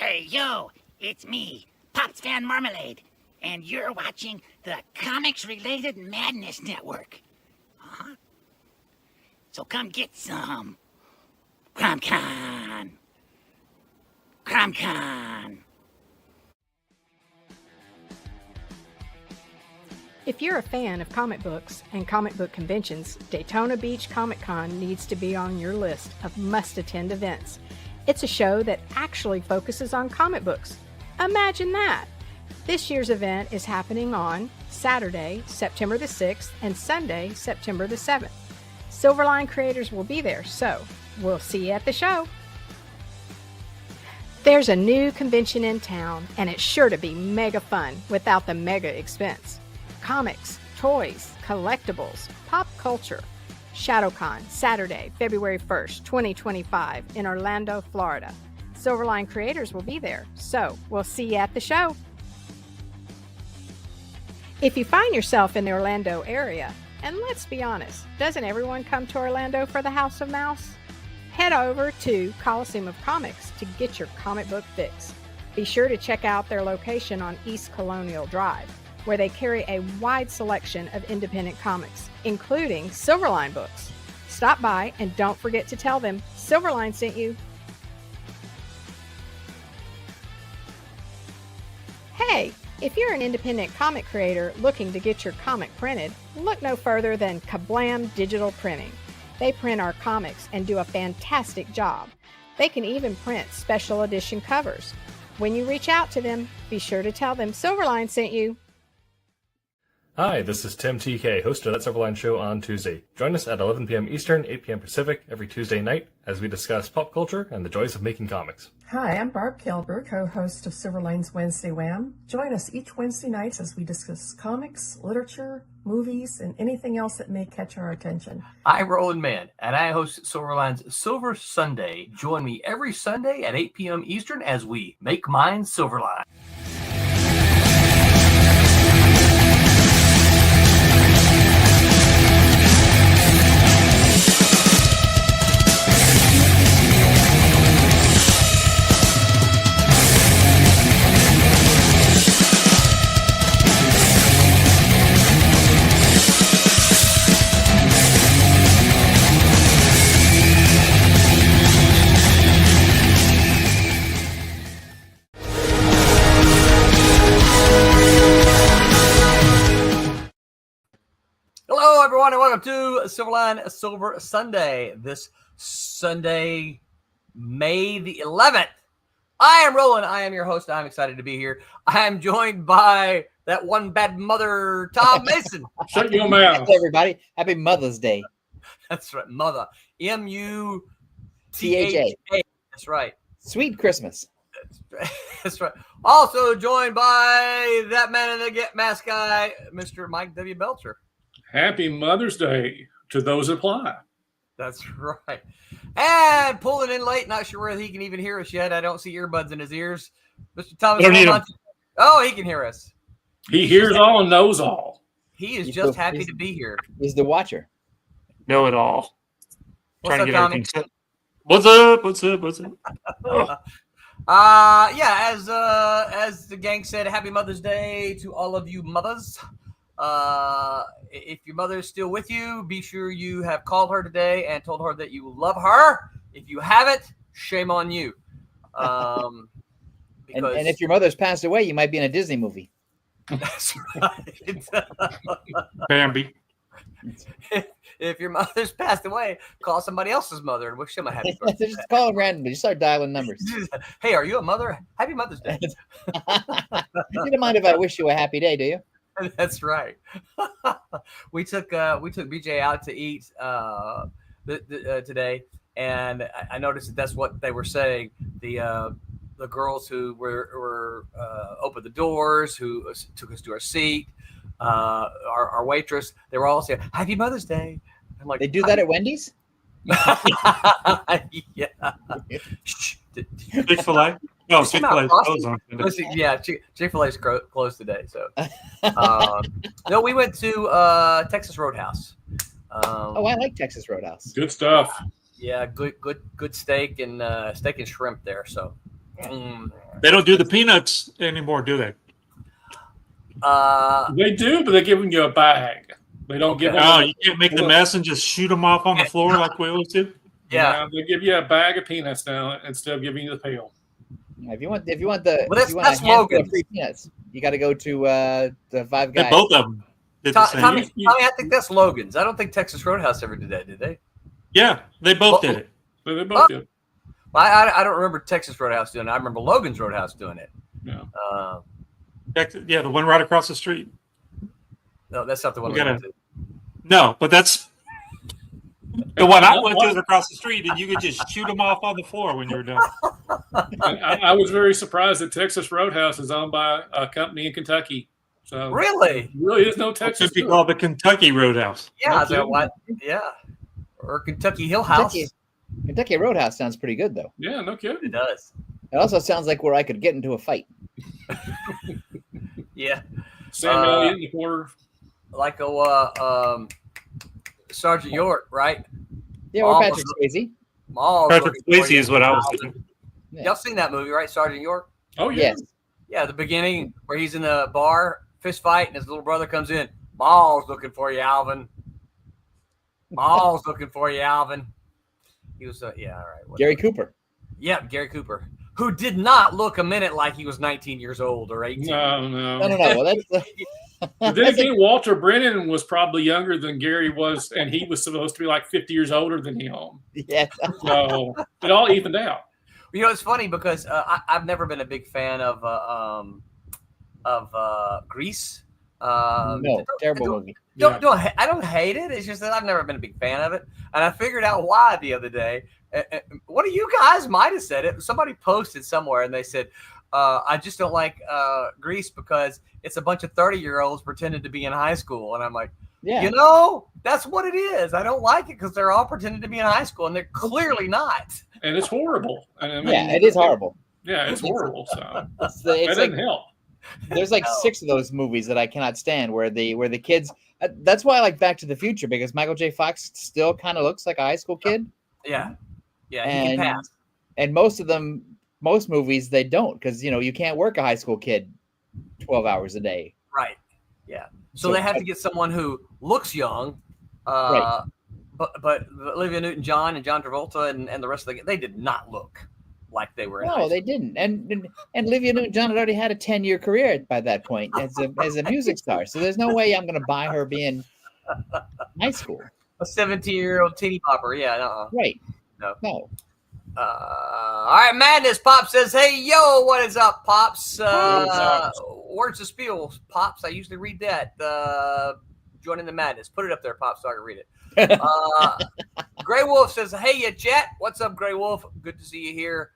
Hey, yo, it's me, Pops Van Marmalade, and you're watching the Comics-Related Madness Network. Uh-huh. So come get some. CromCon. CromCon. If you're a fan of comic books and comic book conventions, Daytona Beach Comic Con needs to be on your list of must-attend events. It's a show that actually focuses on comic books. Imagine that! This year's event is happening on Saturday, September the 6th, and Sunday, September the 7th. Silverline creators will be there, so we'll see you at the show. There's a new convention in town, and it's sure to be mega fun without the mega expense. Comics, toys, collectibles, pop culture. ShadowCon, Saturday, February 1st, 2025 in Orlando, Florida. Silverline creators will be there, so we'll see you at the show. If you find yourself in the Orlando area, and let's be honest, doesn't everyone come to Orlando for the House of Mouse? Head over to Coliseum of Comics to get your comic book fix. Be sure to check out their location on East Colonial Drive, where they carry a wide selection of independent comics, including Silverline books. Stop by and don't forget to tell them Silverline sent you. Hey, if you're an independent comic creator looking to get your comic printed, look no further than Kablam Digital Printing. They print our comics and do a fantastic job. They can even print special edition covers. When you reach out to them, be sure to tell them Silverline sent you. Hi, this is Tim TK, host of That Silverline Show on Tuesday. Join us at 11 p.m. Eastern, 8 p.m. Pacific every Tuesday night as we discuss pop culture and the joys of making comics. Hi, I'm Barb Kilber, co-host of Silverline's Wednesday Wham. Join us each Wednesday night as we discuss comics, literature, movies, and anything else that may catch our attention. I'm Roland Mann, and I host Silverline's Silver Sunday. Join me every Sunday at 8 p.m. Eastern as we make mine Silverline. Everyone, and welcome to Silverline Silver Sunday. This Sunday, May the 11th. I am Roland. I am your host. I'm excited to be here. I am joined by that one bad mother, Tom Mason. Shut your mouth. Hey, everybody. Happy Mother's Day. That's right. Mother. M-U-T-H-A. That's right. Sweet Christmas. That's right. Also joined by that man in the mask guy, Mr. Mike W. Belcher. Happy Mother's Day to those apply. That's right. And pulling in late, not sure whether he can even hear us yet. I don't see earbuds in his ears. Mr. Thomas. Oh, he can hear us. He hears all and knows all. He is just happy to be here. He's the watcher. Know it all. What's Trying up, to get Tommy? everything set. What's up? What's up? What's up? Yeah, as the gang said, happy Mother's Day to all of you mothers. If your mother is still with you, be sure you have called her today and told her that you love her. If you haven't, shame on you. And if your mother's passed away, you might be in a Disney movie. That's right. Bambi. If your mother's passed away, call somebody else's mother and wish them a happy birthday. Just call them randomly. Just start dialing numbers. Hey, are you a mother? Happy Mother's Day. You don't mind if I wish you a happy day, do you? That's right. We took BJ out to eat today, and I noticed that's what they were saying. The girls who were opened the doors, who took us to our seat, our waitress, they were all saying Happy Mother's Day. I'm like, they do that at Wendy's? Yeah. Chick-fil-A? No, Chick-fil-A is closed on Sunday. Yeah, Chick-fil-A's closed today. So, no, we went to Texas Roadhouse. Oh, I like Texas Roadhouse. Good stuff. Yeah, good steak and shrimp there. So, They don't do the peanuts anymore, do they? They do, but they're giving you a bag. They don't give them. Oh, you can't make the mess and just shoot them off on the floor like we always do. Yeah, they give you a bag of peanuts now instead of giving you the pail. If you want the, Well, if you want that's a handful Logan. of free peanuts, you got to go to the Five Yeah, Guys. both of them did the same. Tommy, I think that's Logan's. I don't think Texas Roadhouse ever did that, did they? Yeah, they both did it. So they both did. Well, I don't remember Texas Roadhouse doing it. I remember Logan's Roadhouse doing it. Yeah. Yeah, the one right across the street. No, that's not the one We we gotta- went to. No, but that's the one I went to is across the street, and you could just shoot them off on the floor when you were done. I was very surprised that Texas Roadhouse is owned by a company in Kentucky. So Really? really is no It Texas. should be called the Kentucky Roadhouse. Yeah, No is that kidding. what? Yeah. Or Kentucky Hill House. Kentucky Roadhouse sounds pretty good, though. Yeah, no kidding. It does. It also sounds like where I could get into a fight. Yeah. Sam Elliott in the corner. Like Sergeant York, right? Yeah, or Mom Patrick was- Swayze. Mall's Patrick looking for Swayze you. is what I was thinking. Yeah. Y'all seen that movie, right? Sergeant York? Oh yeah. Yes. Yeah, the beginning where he's in the bar, fist fight, and his little brother comes in. Mall's looking for you, Alvin. Mall's looking for you, Alvin. He was, yeah, all right. whatever. Gary Cooper. Yeah, Gary Cooper, who did not look a minute like he was 19 years old or 18. No. No. Well, that's But then again, Walter Brennan was probably younger than Gary was, and he was supposed to be like 50 years older than him. yeah. So it all evened out. You know, it's funny because I've never been a big fan of Grease. No, terrible movie. I don't hate it. It's just that I've never been a big fan of it, and I figured out why the other day. One of you guys might have said it. Somebody posted somewhere, and they said, "I just don't like Grease because it's a bunch of 30-year-olds pretending to be in high school." And I'm like, Yeah. you know, that's what it is. I don't like it because they're all pretending to be in high school, and they're clearly not. And it's horrible. And I mean, Yeah, it is horrible. Yeah, it's horrible. So It's that like, doesn't help. there's like 6 of those movies that I cannot stand where the kids. That's why I like Back to the Future, because Michael J. Fox still kind of looks like a high school kid, Yeah, he and can pass. and most movies they don't, because you can't work a high school kid 12 hours a day. Right. Yeah. So, So- they have to get someone who looks young. Right. But Olivia Newton-John and John Travolta and the rest of they did not look like they were in high No, school. they didn't. And Olivia Newton-John had already had a 10-year career by that point as a music star. So there's no way I'm going to buy her being high school. A 17-year-old teeny popper. Yeah. Right. No. No. All right, Madness. Pop says, "Hey, yo, what is up, Pops? Words to spiel, Pops. I usually read that. Joining the madness. Put it up there, Pops, so I can read it." Gray Wolf says, "Hey, ya, chat. What's up, Gray Wolf? Good to see you here."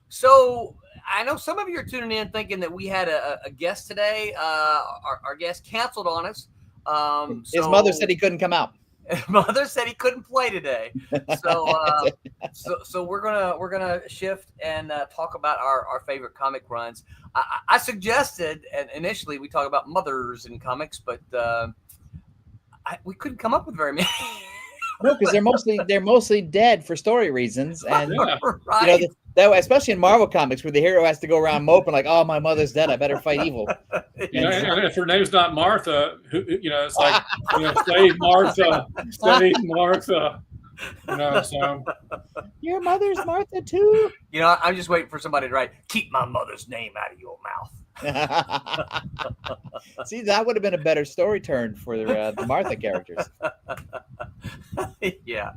So I know some of you are tuning in thinking that we had a guest today. Our guest canceled on us. His mother said he couldn't come out. Mother said he couldn't play today, so we're gonna shift and talk about our favorite comic runs. I suggested, and initially we talked about mothers in comics, but we couldn't come up with very many. No, because they're mostly dead for story reasons, and Right. that especially in Marvel comics where the hero has to go around moping like, "Oh, my mother's dead. I better fight evil." And if her name's not Martha, it's like, save Martha, save Martha. So Your mother's Martha too. I'm just waiting for somebody to write, "Keep my mother's name out of your mouth." See, that would have been a better story turn for the Martha characters. Yeah.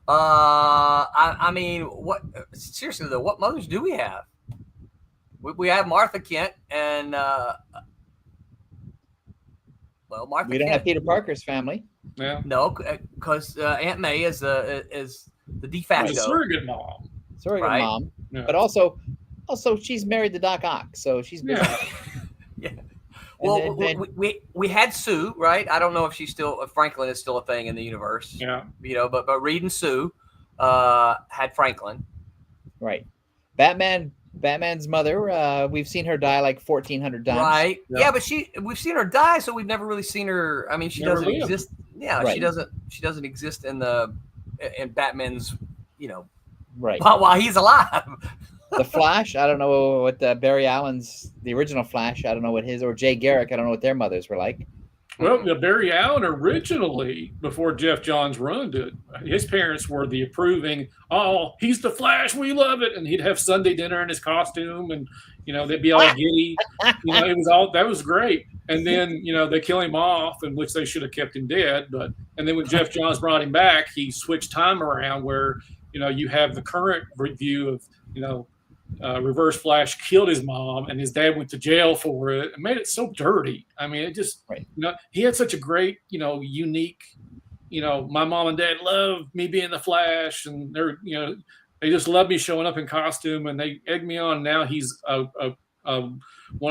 I mean, what? Seriously though, what mothers do we have? We have Martha Kent and Martha. We don't Kent. have Peter Parker's family. yeah, No, because Aunt May is the de facto. a surrogate mom. Surrogate Right. mom, Yeah. but also she's married to Doc Ock, so she's busy. Yeah. Yeah. And Well, then- we had Sue, right? I don't know if if Franklin is still a thing in the universe. Yeah. But Reed and Sue had Franklin. right. Batman's mother. We've seen her die like 1,400 times. Right. Yeah. Yeah, but we've seen her die, so we've never really seen her. I mean, she Never doesn't lived. exist. Yeah, Right. she doesn't exist in Batman's, Right. while he's alive. The Flash, I don't know what Barry Allen's, the original Flash, I don't know what his, or Jay Garrick, I don't know what their mothers were like. Well, Barry Allen originally, before Jeff Johns ruined it, his parents were the approving, oh, he's the Flash, we love it. And he'd have Sunday dinner in his costume and, they'd be all giddy. It was that was great. And then, they kill him off, in which they should have kept him dead. And then when Jeff Johns brought him back, he switched time around where, you have the current view of, Reverse Flash killed his mom and his dad went to jail for it and made it so dirty. I mean, it just, he had such a great, unique, my mom and dad love me being the Flash, and they're, they just love me showing up in costume, and they egg me on. Now he's one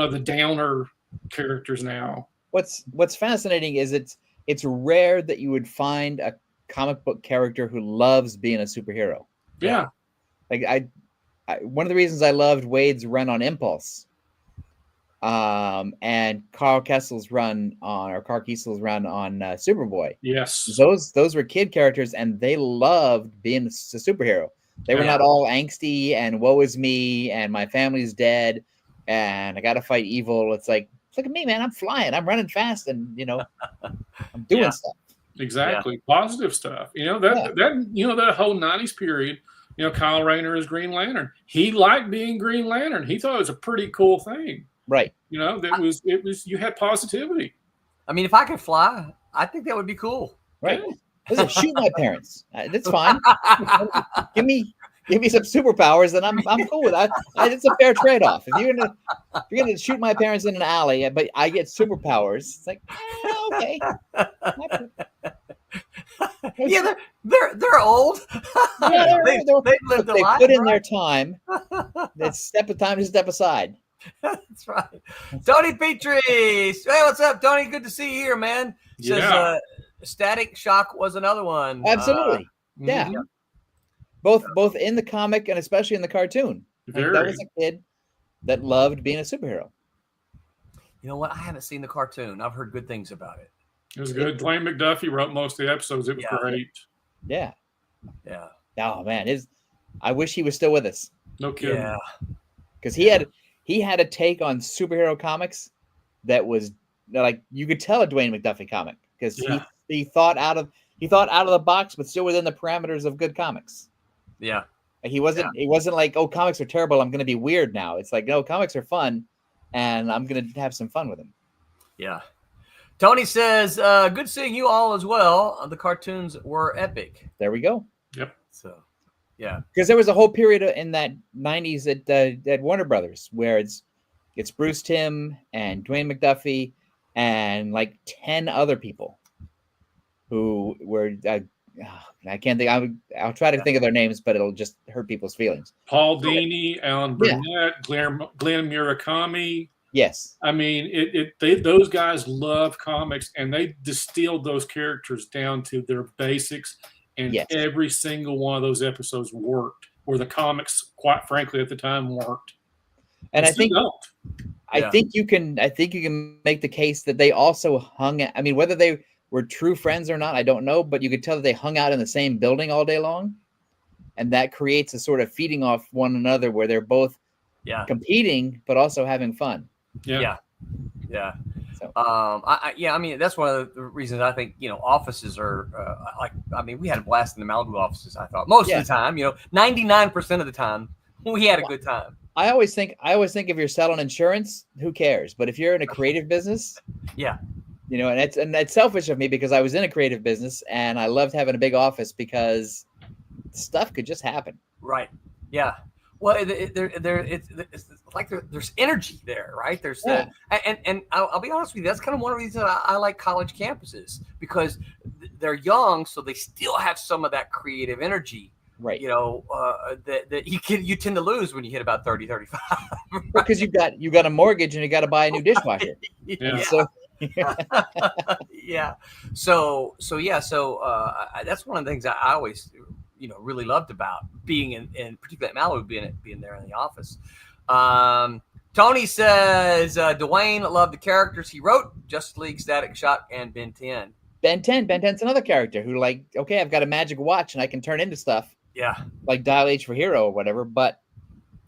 of the downer characters now. What's fascinating is it's rare that you would find a comic book character who loves being a superhero. Yeah. Like I one of the reasons I loved Wade's run on Impulse, and Carl Kessel's run on Superboy. Yes, those were kid characters, and they loved being a superhero. They were not all angsty and woe is me and my family's dead and I got to fight evil. It's like, look at me, man! I'm flying, I'm running fast, and I'm doing stuff. Exactly, positive stuff. That whole '90s period. Kyle Rayner is Green Lantern. He liked being Green Lantern. He thought it was a pretty cool thing. Right. It was you had positivity. I mean, if I could fly, I think that would be cool. Right. Listen, shoot my parents. That's fine. Give me some superpowers, and I'm cool with that. It's a fair trade-off. If you're gonna shoot my parents in an alley, but I get superpowers, it's like, okay. Yeah, they're old. Yeah, they lived a life. They put in their time. It's time to step aside. That's right. Tony Petrie. Hey, what's up, Tony? Good to see you here, man. Says Static Shock was another one. Absolutely. Yeah. Both in the comic and especially in the cartoon. That was a kid that loved being a superhero. You know what? I haven't seen the cartoon. I've heard good things about it. It was good. Dwayne McDuffie wrote most of the episodes. It was great. Yeah. Yeah. Oh man, I wish he was still with us. No kidding. Yeah. Because he had a take on superhero comics that was like, you could tell a Dwayne McDuffie comic because he thought out of the box, but still within the parameters of good comics. Yeah. He wasn't like, oh, comics are terrible, I'm going to be weird now. It's like, no, comics are fun, and I'm going to have some fun with them. Yeah. Tony says, good seeing you all as well. The cartoons were epic. There we go. Yep. So, yeah. Because there was a whole period in that 90s at Warner Brothers where it's Bruce Timm and Dwayne McDuffie and like 10 other people who were I can't think. I'll try to think of their names, but it'll just hurt people's feelings. Paul Dini, Alan Burnett, Glenn Murakami. Yes. I mean, those guys love comics, and they distilled those characters down to their basics, and every single one of those episodes worked, where the comics, quite frankly, at the time worked. And I think you can make the case that they also hung. I mean, whether they were true friends or not, I don't know, but you could tell that they hung out in the same building all day long, and that creates a sort of feeding off one another where they're both competing but also having fun. Yeah. So. I mean, that's one of the reasons I think, offices are we had a blast in the Malibu offices. I thought most of the time, 99% of the time we had a good time. I always think if you're selling insurance, who cares? But if you're in a creative business, and that's selfish of me because I was in a creative business and I loved having a big office because stuff could just happen. Right. Yeah. Well, it's like there's energy there, right? There's and I'll be honest with you, that's kind of one of the reasons I like college campuses, because they're young, so they still have some of that creative energy, right? That you tend to lose when you hit about 30, 35. Right? Because you got a mortgage and you got to buy a new dishwasher. So that's one of the things I always really loved about being in particularly at Malibu, being there in the office. Tony says Dwayne loved the characters he wrote: Justice League, Static Shock, and Ben 10. Ben 10's another character who, like, okay, I've got a magic watch and I can turn into stuff. Yeah. Like Dial H for Hero or whatever, but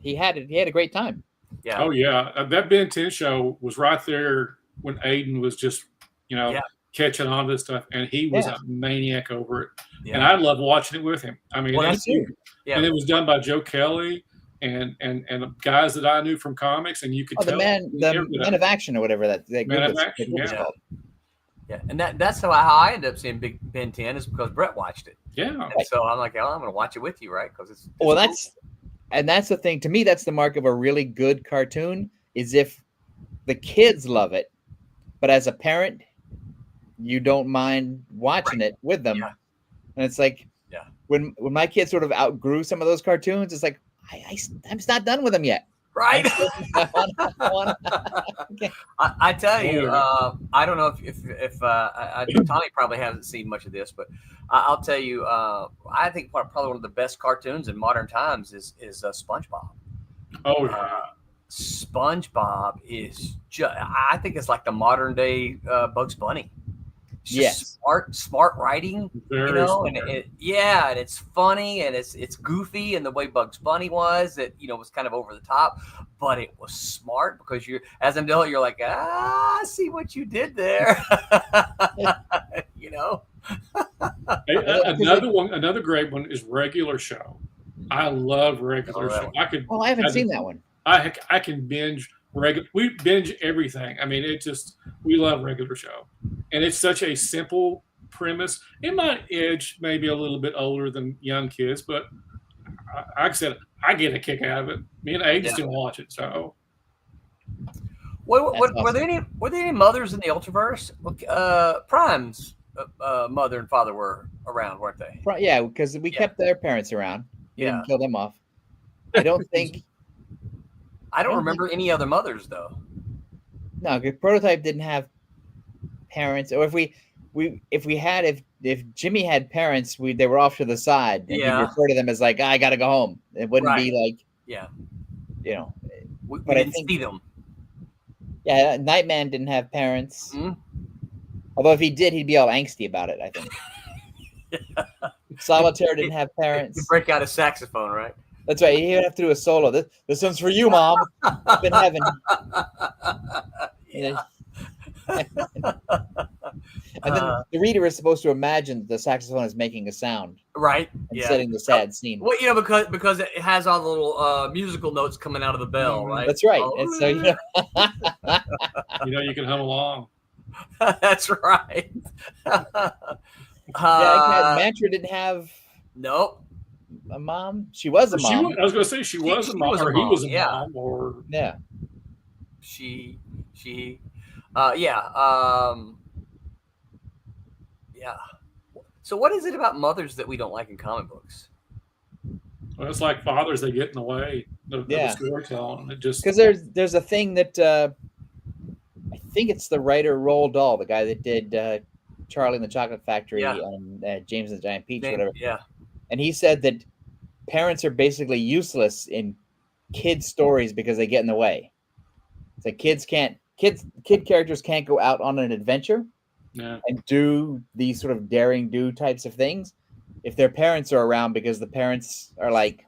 he had a great time. Yeah. Oh yeah, that Ben 10 show was right there when Aiden was just, catching on to this stuff, and he was a maniac over it. Yeah. And I love watching it with him. I mean, Well, and, that's true. Yeah. and it was done by Joe Kelly and guys that I knew from comics, and you could tell the Man of Action or whatever that group is called. Yeah, and that's how I ended up seeing Big Ben 10 is because Brett watched it. Yeah. And so I'm like, I'm going to watch it with you, right? Because it's well, cool. that's the thing. To me, that's the mark of a really good cartoon is if the kids love it, but as a parent, you don't mind watching it with them. Yeah. And it's like, when my kids sort of outgrew some of those cartoons, it's like, I'm just not done with them yet. Right. I tell you, I don't know if Tommy probably hasn't seen much of this, but I'll tell you, I think probably one of the best cartoons in modern times is SpongeBob. Oh yeah. SpongeBob is I think it's like the modern day Bugs Bunny. It's just smart writing, Very and smart. and it's funny and it's goofy, and the way Bugs Bunny was, it was kind of over the top, but it was smart because as an adult, you're like, I see what you did there. Another great one is Regular Show. I love Regular Show. I haven't seen that one. I can binge we binge everything. I mean, we love Regular Show, and it's such a simple premise. It might edge maybe a little bit older than young kids, but like I said, I get a kick out of it. Me and Aiden still watch it. So, were there any mothers in the Ultraverse? Prime's mother and father were around, weren't they? Yeah, because we kept their parents around. We didn't kill them off. I don't think. I don't remember any other mothers though. No, Prototype didn't have parents, or if Jimmy had parents, they were off to the side, and you'd refer to them as like, I gotta go home. It wouldn't be like, we but didn't see them. Yeah, Nightman didn't have parents. Mm-hmm. Although if he did, he'd be all angsty about it, I think. Solitaire didn't have parents. He'd break out a saxophone, right? That's right. He would have to do a solo. This one's for you, Mom. Up in heaven. And then the reader is supposed to imagine the saxophone is making a sound, right? And setting the sad scene. Well, because it has all the little musical notes coming out of the bell, right? That's right. Oh. And so you can hum along. That's right. Mantra didn't have a mom. She was a mom. I was going to say she was a mom, or he was a mom, or she. So what is it about mothers that we don't like in comic books? Well, it's like fathers, they get in the way of the storytelling. It just because there's a thing that I think it's the writer Roald Dahl, the guy that did Charlie and the Chocolate Factory and James and the Giant Peach, whatever. Yeah. And he said that parents are basically useless in kid stories because they get in the way. It's like kid characters can't go out on an adventure and do these sort of daring do types of things if their parents are around, because the parents are like,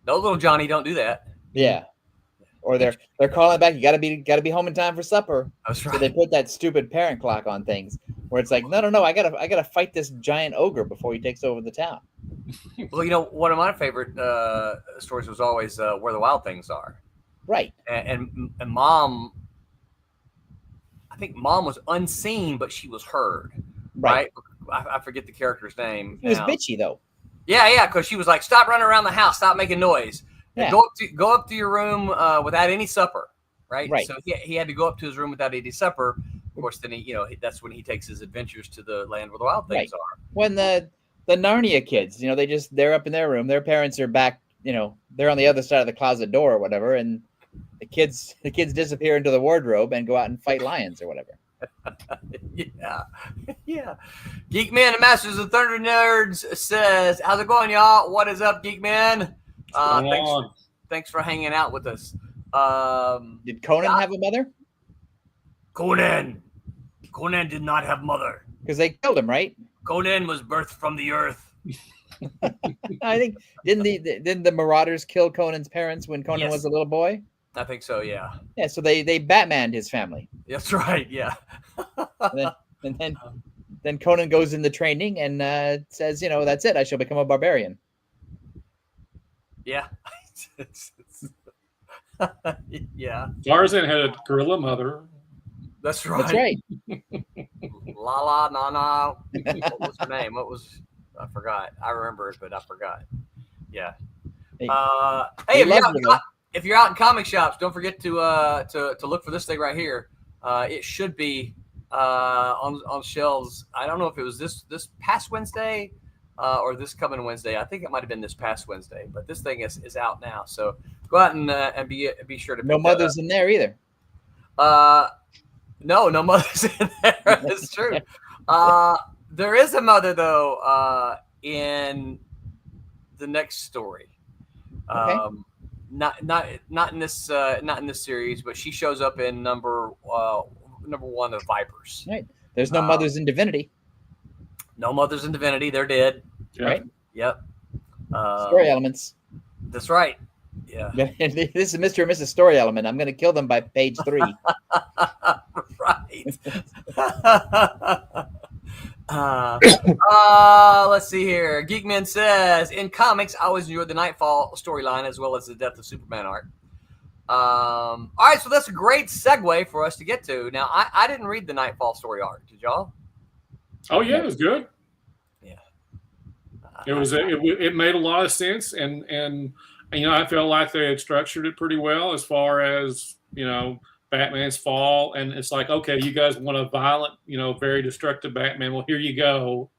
no, little Johnny, don't do that. Yeah. Or they're calling back, you gotta be home in time for supper. That's right. So they put that stupid parent clock on things where it's like, no, I gotta fight this giant ogre before he takes over the town. Well, one of my favorite stories was always Where the Wild Things Are. Right. And Mom, I think Mom was unseen, but she was heard. Right. I forget the character's name. He was bitchy though. Yeah, because she was like, stop running around the house, stop making noise. Yeah. Go up to your room without any supper, right? Right. So he had to go up to his room without any supper. Of course, then that's when he takes his adventures to the land where the wild things are. When the Narnia kids, they're up in their room, their parents are back, they're on the other side of the closet door or whatever, and the kids disappear into the wardrobe and go out and fight lions or whatever. Yeah. Geek Man and Masters of Thunder Nerds says, how's it going, y'all? What is up, Geek Man? Thanks for hanging out with us. Did Conan have a mother? Conan did not have mother. Because they killed him, right? Conan was birthed from the earth. I think didn't the Marauders kill Conan's parents when Conan was a little boy? I think so. Yeah. Yeah. So they Batmaned his family. That's right. Yeah. and then Conan goes into training and says, that's it. I shall become a barbarian. Yeah. Yeah. Tarzan had a gorilla mother. That's right. That's right. La la na na. What was her name? I forgot. I remember it, but I forgot. Yeah. Hey, if you're out in comic shops, don't forget to look for this thing right here. It should be on shelves. I don't know if it was this past Wednesday or this coming Wednesday. I think it might have been this past Wednesday, but this thing is out now. So go out and be sure to. No mothers in there either. No mothers in there. That's true. There is a mother though in the next story. Okay. Not in this series, but she shows up in number one of Vipers. Right. There's no mothers in Divinity. No mothers in Divinity. They're dead. Right. Yep. Story elements. That's right. Yeah. This is Mr. and Mrs. Story Element. I'm going to kill them by page 3. Right. Let's see here. Geekman says, in comics, I always enjoyed the Nightfall storyline as well as the Death of Superman arc. All right, so that's a great segue for us to get to. Now, I didn't read the Nightfall story arc. Did y'all? Oh yeah, it was good. Yeah. It made a lot of sense, and I felt like they had structured it pretty well as far as Batman's fall, and it's like, okay, you guys want a violent, very destructive Batman. Well, here you go,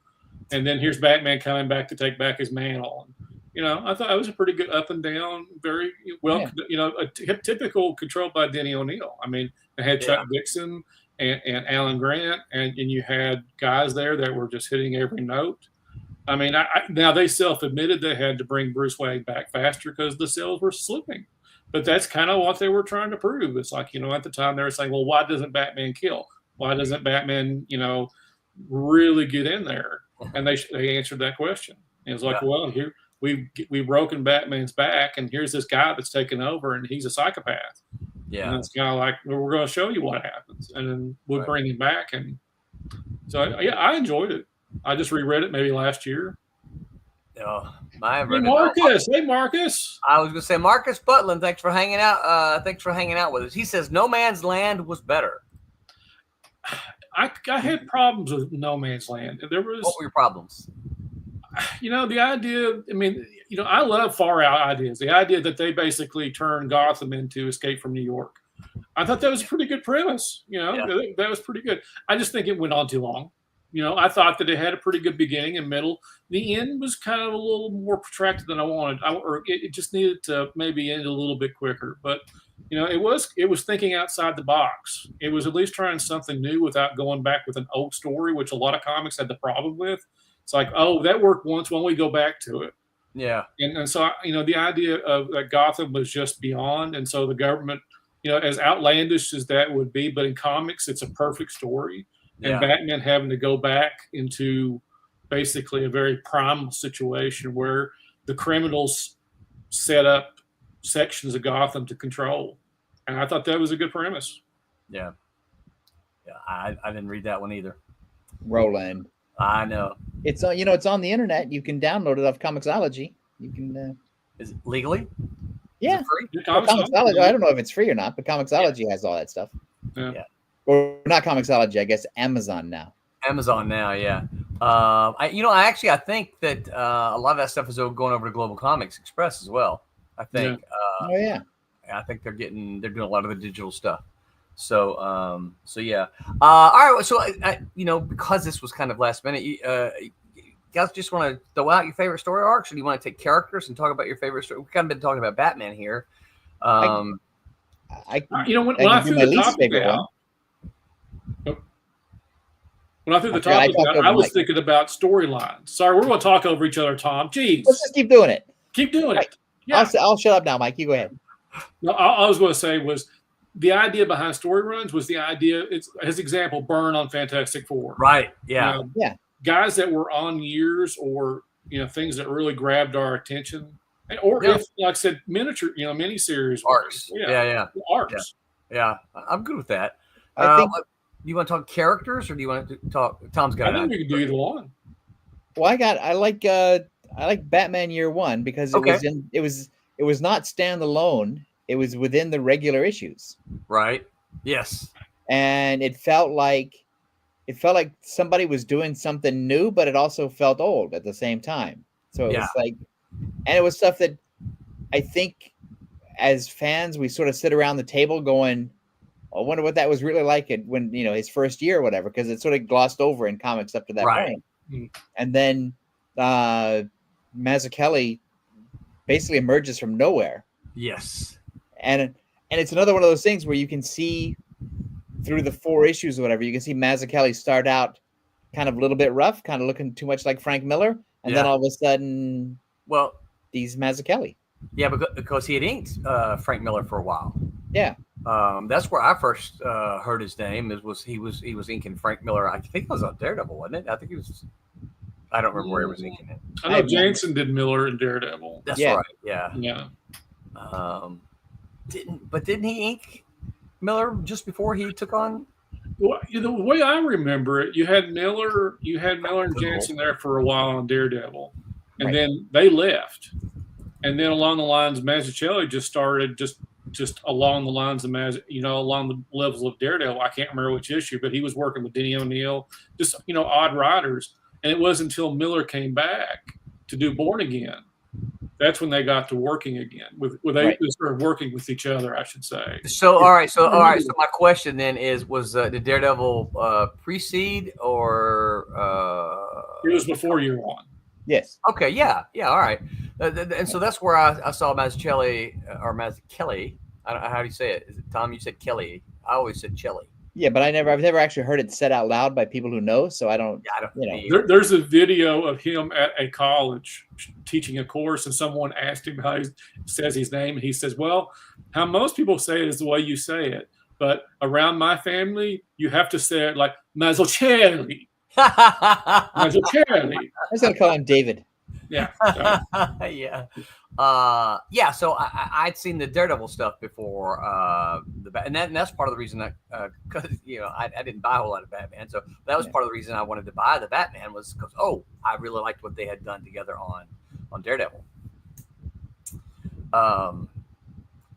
and then here's Batman coming back to take back his mantle. I thought it was a pretty good up and down, very well, typical controlled by Denny O'Neil. I mean, they had Chuck Dixon and Alan Grant, and you had guys there that were just hitting every note. I mean, now they self-admitted they had to bring Bruce Wayne back faster because the sales were slipping. But that's kind of what they were trying to prove. It's like, at the time they were saying, well, why doesn't Batman kill? Why doesn't Batman, really get in there? And they answered that question. And it was like, well, here we've broken Batman's back, and here's this guy that's taken over, and he's a psychopath. Yeah. And it's kind of like, well, we're going to show you what happens. And then we'll bring him back. And so, I enjoyed it. I just reread it maybe last year. Hey, Marcus. Hey, Marcus. I was going to say, Marcus Butland, thanks for hanging out. Thanks for hanging out with us. He says No Man's Land was better. I had problems with No Man's Land. What were your problems? The idea, I love far out ideas. The idea that they basically turned Gotham into Escape from New York. I thought that was a pretty good premise. That was pretty good. I just think it went on too long. I thought that it had a pretty good beginning and middle. The end was kind of a little more protracted than I wanted. It just needed to maybe end a little bit quicker. But, it was thinking outside the box. It was at least trying something new without going back with an old story, which a lot of comics had the problem with. It's like, oh, that worked once. Why don't we go back to it? Yeah. And so, the idea of that Gotham was just beyond. And so the government, as outlandish as that would be, but in comics, it's a perfect story. And Batman having to go back into basically a very primal situation where the criminals set up sections of Gotham to control. And I thought that was a good premise. Yeah. Yeah, I didn't read that one either. Roland. I know. It's it's on the internet. You can download it off Comixology. You can. Is it legally? Yeah. Is it free? Comixology. I don't know if it's free or not, but Comixology has all that stuff. Yeah. Or not Comixology, I guess Amazon now. Amazon now, yeah. I think that a lot of that stuff is going over to Global Comics Express as well. I think. Yeah. I think they're doing a lot of the digital stuff. So yeah. All right. So because this was kind of last minute, you guys just want to throw out your favorite story arcs, or do you want to take characters and talk about your favorite story? We've kind of been talking about Batman here. When I threw the topic out. When I threw the topic out, I was thinking about storylines. Sorry, we're going to talk over each other, Tom. Jeez. Let's just keep doing it. Keep doing it. Yeah. I'll shut up now, Mike. You go ahead. No, I was going to say was the idea behind story runs was the idea. It's his example, Byrne on Fantastic Four. Right. Yeah. Yeah. Guys that were on years or things that really grabbed our attention, or if, like I said, miniature, miniseries Arcs. Yeah. arcs. Yeah, I'm good with that. I think. Do you want to talk characters, or do you want to talk? Tom's got. I think we can do either one. Well, I like Batman Year One because it was not standalone. It was within the regular issues. Right. Yes. And it felt like somebody was doing something new, but it also felt old at the same time. So it was like, and it was stuff that I think as fans, we sort of sit around the table going, I wonder what that was really like when, his first year or whatever, because it sort of glossed over in comics up to that point. And then Mazzucchelli basically emerges from nowhere. Yes. And it's another one of those things where you can see through the 4 issues or whatever, you can see Mazzucchelli start out kind of a little bit rough, kind of looking too much like Frank Miller. And then all of a sudden, he's Mazzucchelli. Yeah, because he had inked Frank Miller for a while. Yeah. That's where I first heard his name. He was inking Frank Miller. I think it was on Daredevil, wasn't it? I think he was. I don't remember where he was inking it. I know Jansen did Miller and Daredevil. That's right. Yeah. Yeah. Didn't he ink Miller just before he took on? Well, the way I remember it, you had Miller and Jansen there for a while on Daredevil, and then they left, and then along the lines, Mazzucchelli just started just along the lines of along the levels of Daredevil. I can't remember which issue, but he was working with Denny O'Neil, just odd writers, and it wasn't until Miller came back to do Born Again. That's when they got to working again. They started working with each other, I should say. So all right. So my question then was did Daredevil precede or? It was before Year One. Yes. Okay. Yeah. All right. And so that's where I saw Mazzucchelli or Mazzucchelli. I don't know how do you say it. Is it Tom? You said Kelly. I always said Chelly. Yeah, but I've never actually heard it said out loud by people who know, so I don't. Yeah, I don't. There's a video of him at a college teaching a course, and someone asked him how he says his name, and he says, "Well, how most people say it is the way you say it, but around my family, you have to say it like Mazzucchelli." Mazzucchelli. I was gonna call him David. Yeah. Yeah. So I'd seen the Daredevil stuff before, and that's part of the reason because I didn't buy a whole lot of Batman, so that was part of the reason I wanted to buy the Batman was because I really liked what they had done together on Daredevil.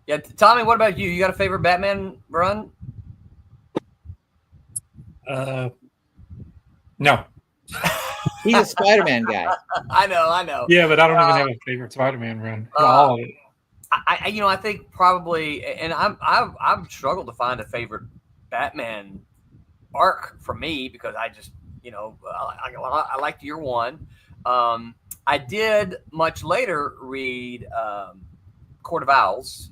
Yeah, Tommy, what about you? You got a favorite Batman run? No. He's a Spider-Man guy. I know. Yeah, but I don't even have a favorite Spider-Man run. All of it. I think probably, and I've struggled to find a favorite Batman arc for me because I just, I liked Year One. I did much later read Court of Owls.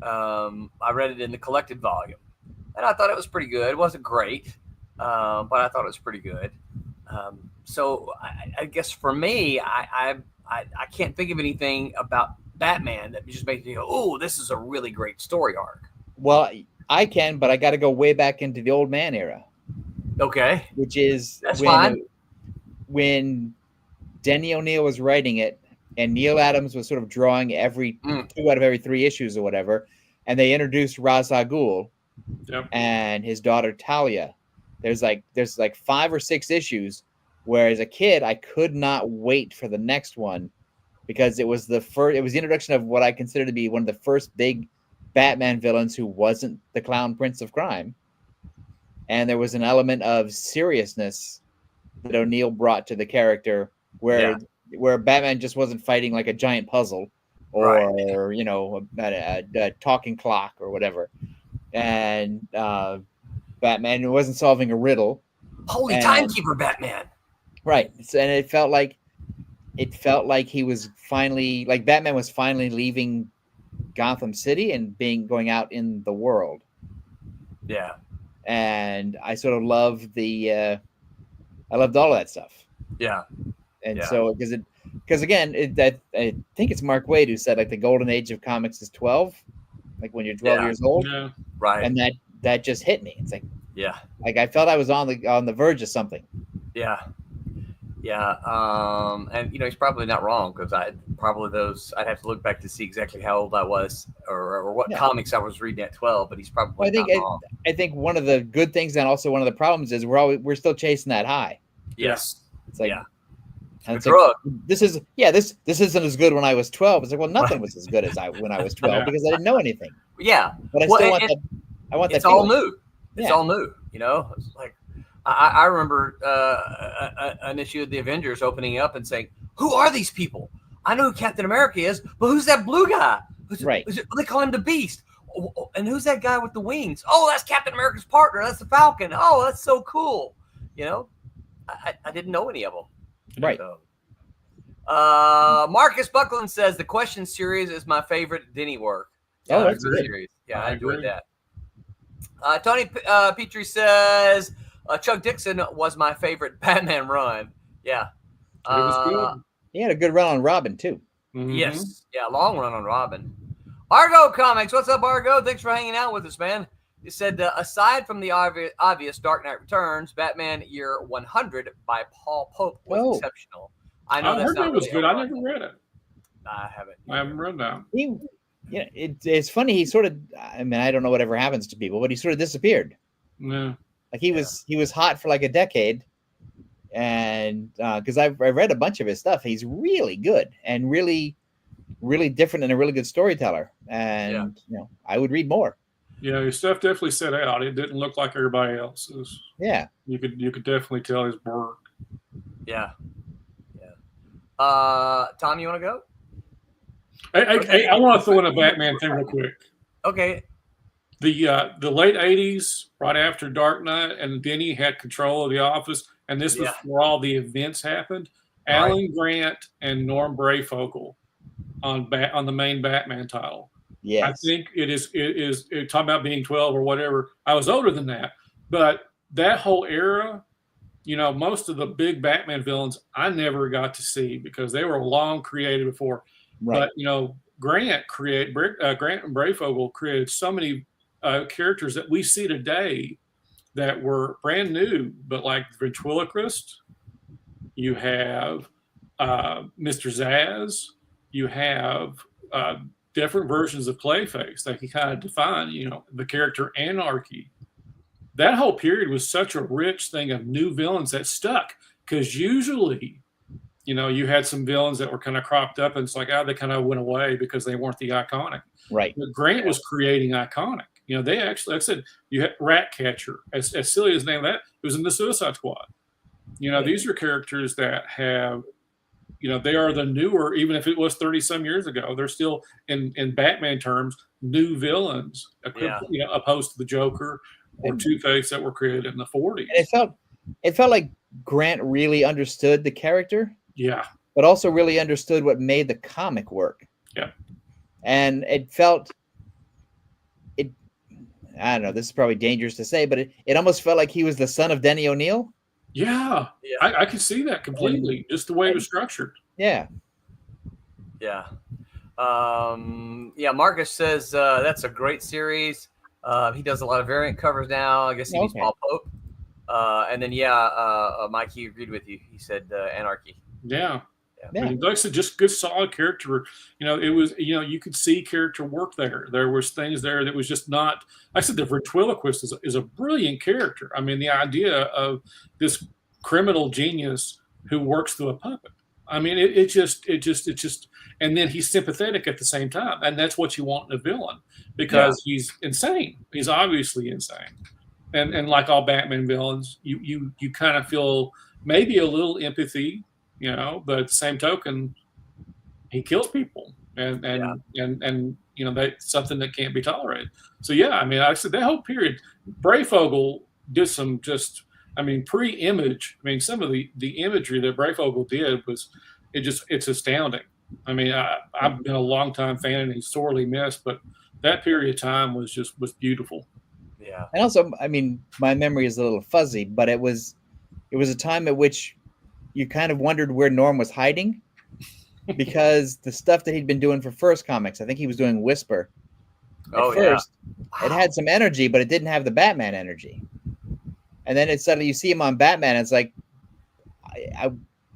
I read it in the collected volume, and I thought it was pretty good. It wasn't great, but I thought it was pretty good. So I guess for me, I can't think of anything about Batman that just makes me go, "Oh, this is a really great story arc." Well, I can, but I got to go way back into the Old Man era. Okay, which is that's fine. When Denny O'Neil was writing it, and Neil Adams was sort of drawing 2 out of every 3 issues or whatever, and they introduced Ra's al Ghul and his daughter Talia. There's like 5 or 6 issues where as a kid I could not wait for the next one because it was the introduction of what I consider to be one of the first big Batman villains who wasn't the Clown Prince of Crime. And there was an element of seriousness that O'Neil brought to the character where Batman just wasn't fighting like a giant puzzle or a talking clock or whatever. And Batman wasn't solving a riddle. Holy timekeeper Batman. Right. And it felt like he was finally, like Batman was finally leaving Gotham City and going out in the world. Yeah. And I sort of loved I loved all of that stuff. Yeah. And so, because again, I think it's Mark Waid who said like the golden age of comics is 12, like when you're 12 years old. Yeah. Right. And that just hit me. It's like, yeah, like I felt I was on the verge of something. Yeah. Yeah, and he's probably not wrong because I'd have to look back to see exactly how old I was or what comics I was reading at 12. But he's probably not wrong. I think one of the good things and also one of the problems is we're still chasing that high. Yes, it's like and it's like, this isn't as good when I was 12. It's like, well, nothing was as good as when I was 12 because I didn't know anything. Yeah, but I still want that. I want that. It's all new. It's all new. It's like. I remember an issue of the Avengers opening up and saying, "Who are these people? I know who Captain America is, but who's that blue guy? They call him the Beast. And who's that guy with the wings? Oh, that's Captain America's partner. That's the Falcon. Oh, that's so cool. I didn't know any of them. Right. So, Marcus Buckland says the question series is my favorite Denny work. Oh, that's good. good. Series. Yeah, I enjoyed that. Tony Petrie says. Chuck Dixon was my favorite Batman run. Yeah. It was good. He had a good run on Robin, too. Mm-hmm. Yes. Yeah, long run on Robin. Argo Comics. What's up, Argo? Thanks for hanging out with us, man. He said, aside from the obvious Dark Knight Returns, Batman Year 100 by Paul Pope was exceptional. I know I heard that was good. I never read it. I haven't. I haven't read that. It's funny. He sort of, I mean, I don't know whatever happens to people, but he sort of disappeared. Yeah. Like he was hot for like a decade, and because I've read a bunch of his stuff, he's really good and really, really different and a really good storyteller. And I would read more. Yeah, his stuff definitely set out. It didn't look like everybody else's. Yeah, you could definitely tell his work. Yeah. Tom, you want to go? Hey, I want to throw in a Batman thing real quick. Okay. The late 80s, right after Dark Knight, and Denny had control of the office, and this was where all the events happened. Right. Alan Grant and Norm Brayfogle on the main Batman title. Yes. I think it is talking about being 12 or whatever. I was older than that, but that whole era, most of the big Batman villains I never got to see because they were long created before. Right. But Grant and Brayfogle created so many characters that we see today that were brand new, but like ventriloquist, you have Mr. Zaz, you have different versions of Clayface that can kind of define, the character Anarchy. That whole period was such a rich thing of new villains that stuck because usually, you had some villains that were kind of cropped up and it's like, they kind of went away because they weren't the iconic. Right. But Grant was creating iconic. They actually, like I said, you had Ratcatcher, as silly as the name of that, it was in the Suicide Squad. These are characters that have, they are the newer, even if it was 30 some years ago, they're still in Batman terms, new villains, opposed to the Joker or Two-Face that were created in the 40s. And it felt like Grant really understood the character. Yeah. But also really understood what made the comic work. Yeah. And it felt, I don't know, this is probably dangerous to say, but it almost felt like he was the son of Denny O'Neil. Yeah. I could see that completely, just the way it was structured. Yeah. Yeah. Marcus says that's a great series. He does a lot of variant covers now. I guess he means Paul Pope. And then, Mike, he agreed with you. He said Anarchy. Yeah. I mean, like I said, just good, solid character. It was, you could see character work there. There was things there that was just not, like I said, the ventriloquist is a brilliant character. I mean, the idea of this criminal genius who works through a puppet. I mean, it just, and then he's sympathetic at the same time. And that's what you want in a villain because he's insane. He's obviously insane. And like all Batman villains, you kind of feel maybe a little empathy, but at the same token, he kills people, and that's something that can't be tolerated. So I mean, I said that whole period, Brayfogle did some pre-image. I mean, some of the imagery that Brayfogle did it's astounding. I mean, I've been a long time fan, and he's sorely missed, but that period of time was beautiful. Yeah, and also, I mean, my memory is a little fuzzy, but it was a time at which you kind of wondered where Norm was hiding because the stuff that he'd been doing for First Comics, I think he was doing Whisper. At first, it had some energy, but it didn't have the Batman energy. And then suddenly you see him on Batman. And it's like,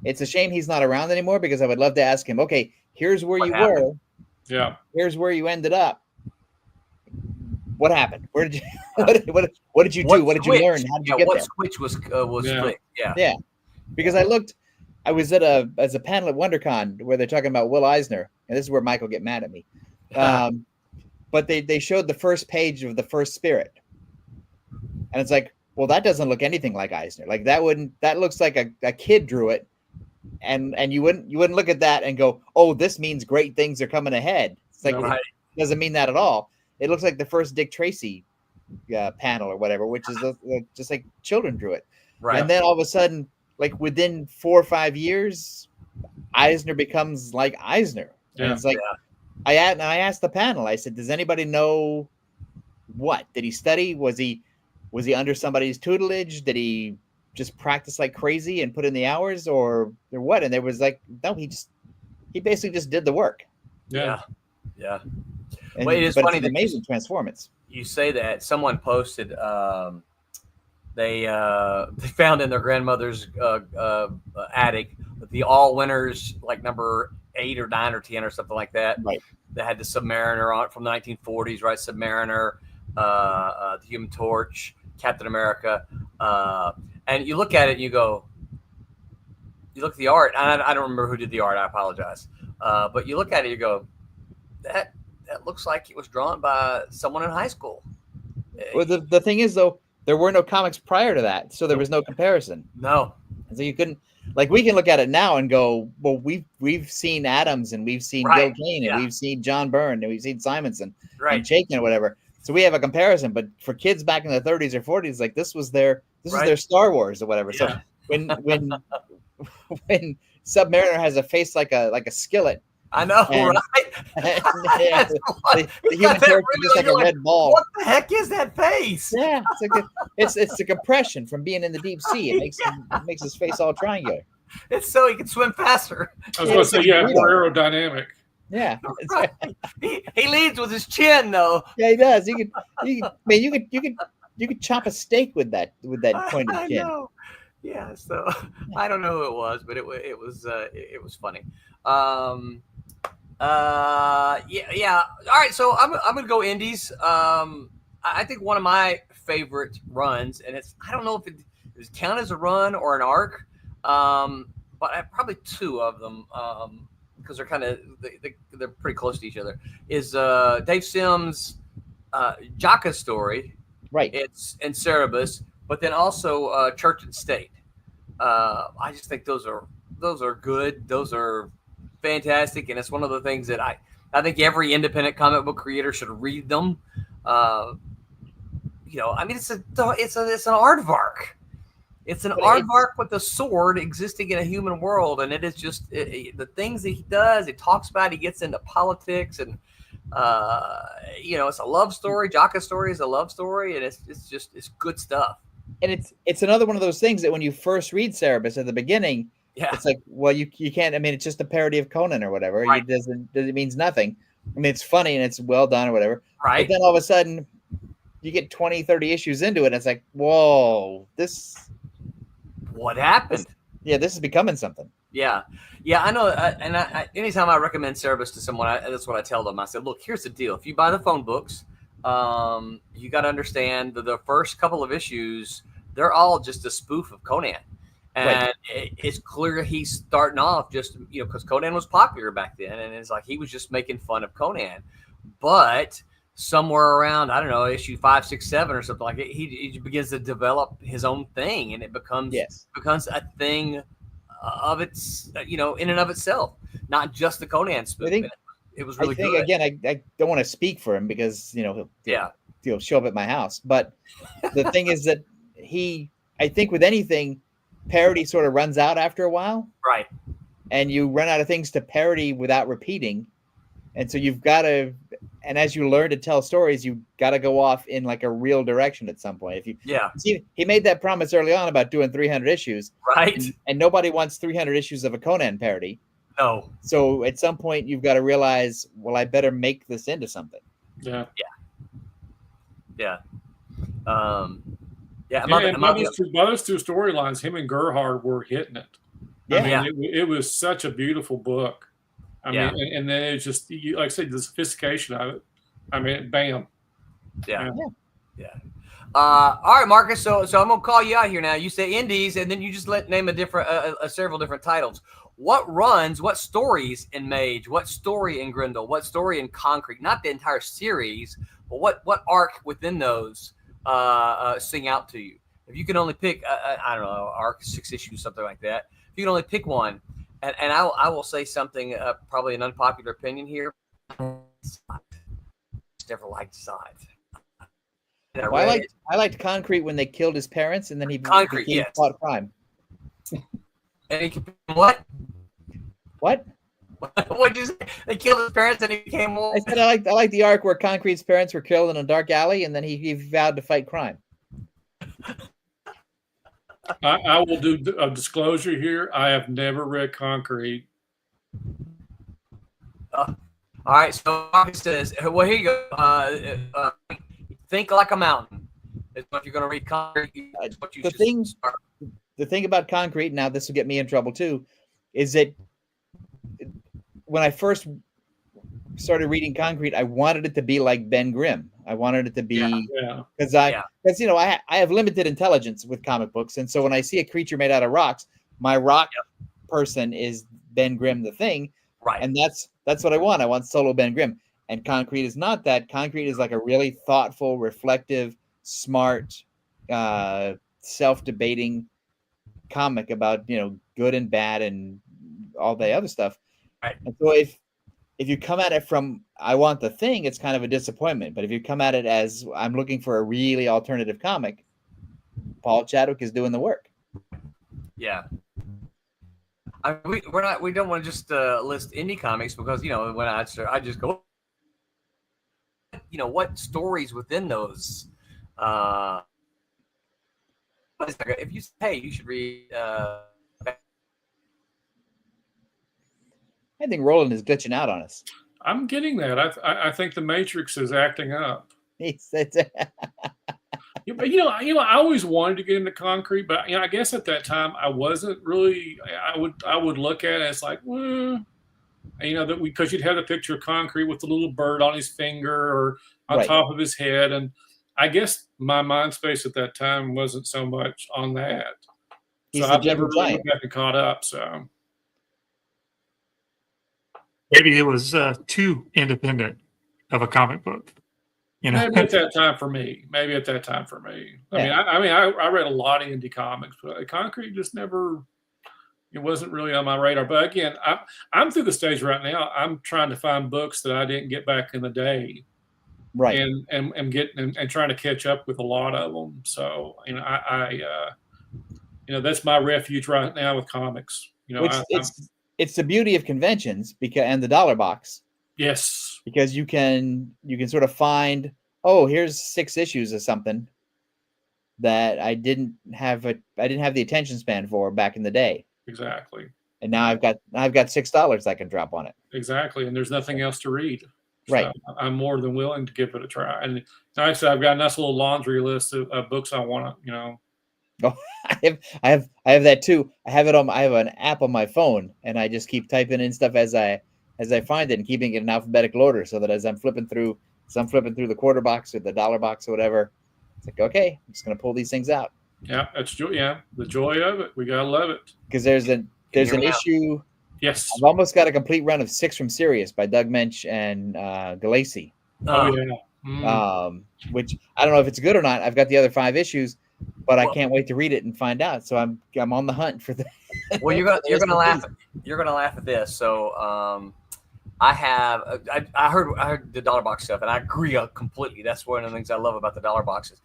It's a shame he's not around anymore because I would love to ask him, okay, here's where What you happened? were. Yeah. Here's where you ended up. What happened? Where did you what did you do? What did you learn? How did you get what there? switch was Yeah. flicked? Yeah. Yeah. Because I was at as a panel at WonderCon where they're talking about Will Eisner, and this is where Mike will get mad at me. But they showed the first page of the first Spirit. And it's like, well, that doesn't look anything like Eisner. Like that looks like a kid drew it. And you wouldn't look at that and go, oh, this means great things are coming ahead. It's like, Right. it doesn't mean that at all. It looks like the first Dick Tracy panel or whatever, which is just like children drew it. Right. And then all of a sudden, like within 4 or 5 years, Eisner becomes like Eisner. And it's like, I asked the panel, I said, does anybody know what? Did he study? Was he under somebody's tutelage? Did he just practice like crazy and put in the hours or what? And there was like, no, he basically just did the work. Yeah. Yeah. And, Well, it is but funny it's an that amazing transformance. you say that. Someone posted they found in their grandmother's attic the all winners, like number 8 or 9 or 10 or something like that. Right. They had the Submariner on it from the 1940s, right? Submariner, the Human Torch, Captain America, and you look at it and you go, you look at the art. And I don't remember who did the art. I apologize, but you look at it, you go, that looks like it was drawn by someone in high school. Well, the thing is, though, there were no comics prior to that, so there was no comparison. No. And so you couldn't, like, we can look at it now and go, well, we've seen Adams and we've seen Bill Kane and we've seen John Byrne and we've seen Simonson and Chaikin or whatever. So we have a comparison. But for kids back in the 30s or 40s, like this was their Star Wars or whatever. Yeah. So when Submariner has a face like a skillet. I know, right? The Human Torch is just like a red ball. What the heck is that face? Yeah, it's the compression from being in the deep sea. It makes his face all triangular. It's so he can swim faster. I was going to say, yeah, more aerodynamic. Yeah, right. He leads with his chin, though. Yeah, he does. You could chop a steak with that pointed chin. I know. Yeah, so I don't know who it was, but it was funny. Yeah. All right, so I'm gonna go indies. I think one of my favorite runs, and I don't know if it does count as a run or an arc, but I probably 2 of them because they're pretty close to each other. Is Dave Sims' Jaka story, right? It's in Cerebus, but then also Church and State. I just think those are good. Those are fantastic, and it's one of the things that I think every independent comic book creator should read them. I mean, it's an aardvark. It's an aardvark with a sword existing in a human world, and it is just the things that he does. He talks about. He gets into politics, and it's a love story. Jaka's story is a love story, and it's good stuff. And it's another one of those things that when you first read Cerebus at the beginning, it's like, well, you can't. I mean, it's just a parody of Conan or whatever. Right. It means nothing. I mean, it's funny and it's well done or whatever. Right. But then all of a sudden, you get 20, 30 issues into it, and it's like, whoa, what happened? This is becoming something. Yeah, I know. And anytime I recommend Cerebus to someone, that's what I tell them. I said, look, here's the deal. If you buy the phone books, you got to understand that the first couple of issues, they're all just a spoof of Conan. And it's clear he's starting off just, because Conan was popular back then. And it's like he was just making fun of Conan. But somewhere around, I don't know, issue 5, 6, 7 or something like it, he begins to develop his own thing. And it becomes a thing of its, in and of itself, not just the Conan spoof. It was really good. Again, I don't want to speak for him because, he'll show up at my house. But the thing is that I think with anything, parody sort of runs out after a while. Right. And you run out of things to parody without repeating. And so you've got to, and as you learn to tell stories, you got to go off in like a real direction at some point. See, he made that promise early on about doing 300 issues. Right. And nobody wants 300 issues of a Conan parody. No. So at some point you've got to realize, well, I better make this into something. Yeah. Yeah. By those 2 storylines, him and Gerhard were hitting it. Yeah. I mean, it was such a beautiful book. I Yeah. mean, and then it's just, like I said, the sophistication of it. I mean, bam. Yeah. All right, Marcus. So I'm gonna call you out here now. You say indies, and then you just name a different, several different titles. What runs? What stories in Mage? What story in Grendel? What story in Concrete? Not the entire series, but what arc within those sing out to you? If you can only pick, I don't know, arc 6 issues, something like that. If you can only pick one, and I will say something, probably an unpopular opinion here. Never liked Zod. Well, I liked Concrete when they killed his parents, and then he fought crime. And he what? What? What did you say? They killed his parents, and he became more. I said I like the arc where Concrete's parents were killed in a dark alley, and then he vowed to fight crime. I will do a disclosure here. I have never read Concrete. All right, so Marcus says, well, here you go. Think like a mountain. It's what you're going to read. Concrete. What you The thing about Concrete, now this will get me in trouble too, is that when I first started reading Concrete, I wanted it to be like Ben Grimm. I wanted it to be because I have limited intelligence with comic books, and so when I see a creature made out of rocks, my rock person is Ben Grimm, the Thing, right? And that's what I want. I want solo Ben Grimm. And Concrete is not that. Concrete is like a really thoughtful, reflective, smart, self-debating comic about good and bad and all the other stuff. Right. And so if you come at it from I want the Thing, it's kind of a disappointment. But if you come at it as I'm looking for a really alternative comic, Paul Chadwick is doing the work. Yeah. We don't want to just list indie comics because when I just go, what stories within those. If you say, hey, you should read. I think Roland is glitching out on us. I'm getting that. I think the Matrix is acting up. He said, But I always wanted to get into Concrete, but I guess at that time I wasn't really. I would look at it as like, that because you'd have a picture of Concrete with the little bird on his finger or on top of his head, and I guess my mind space at that time wasn't so much on that. So I've never really went back and caught up. So maybe it was too independent of a comic book. Maybe at that time for me. I mean, I read a lot of indie comics, but Concrete just never. It wasn't really on my radar. But again, I'm through the stage right now. I'm trying to find books that I didn't get back in the day, right? And getting and trying to catch up with a lot of them. So that's my refuge right now with comics. It's the beauty of conventions and the dollar box. Yes, because you can sort of find, here's 6 issues of something that I didn't have the attention span for back in the day. Exactly. And now I've got $6 I can drop on it. Exactly, and there's nothing else to read. Right. So I'm more than willing to give it a try. And like I said, I've got a nice little laundry list of books I want to, Oh, I have that too. I have an app on my phone, and I just keep typing in stuff as I find it and keeping it in alphabetical order, so that as I'm flipping through the quarter box or the dollar box or whatever, it's like, okay, I'm just gonna pull these things out. Yeah, that's joy. Yeah, the joy of it. We gotta love it. Because there's an issue. Yes, I've almost got a complete run of 6 from Sirius by Doug Mensch and Galassi. Oh yeah. Which I don't know if it's good or not. I've got the other 5 issues, but I can't wait to read it and find out. So I'm on the hunt for the. Well, you're gonna laugh. You're gonna laugh at this. So I heard the dollar box stuff, and I agree completely. That's one of the things I love about the dollar boxes.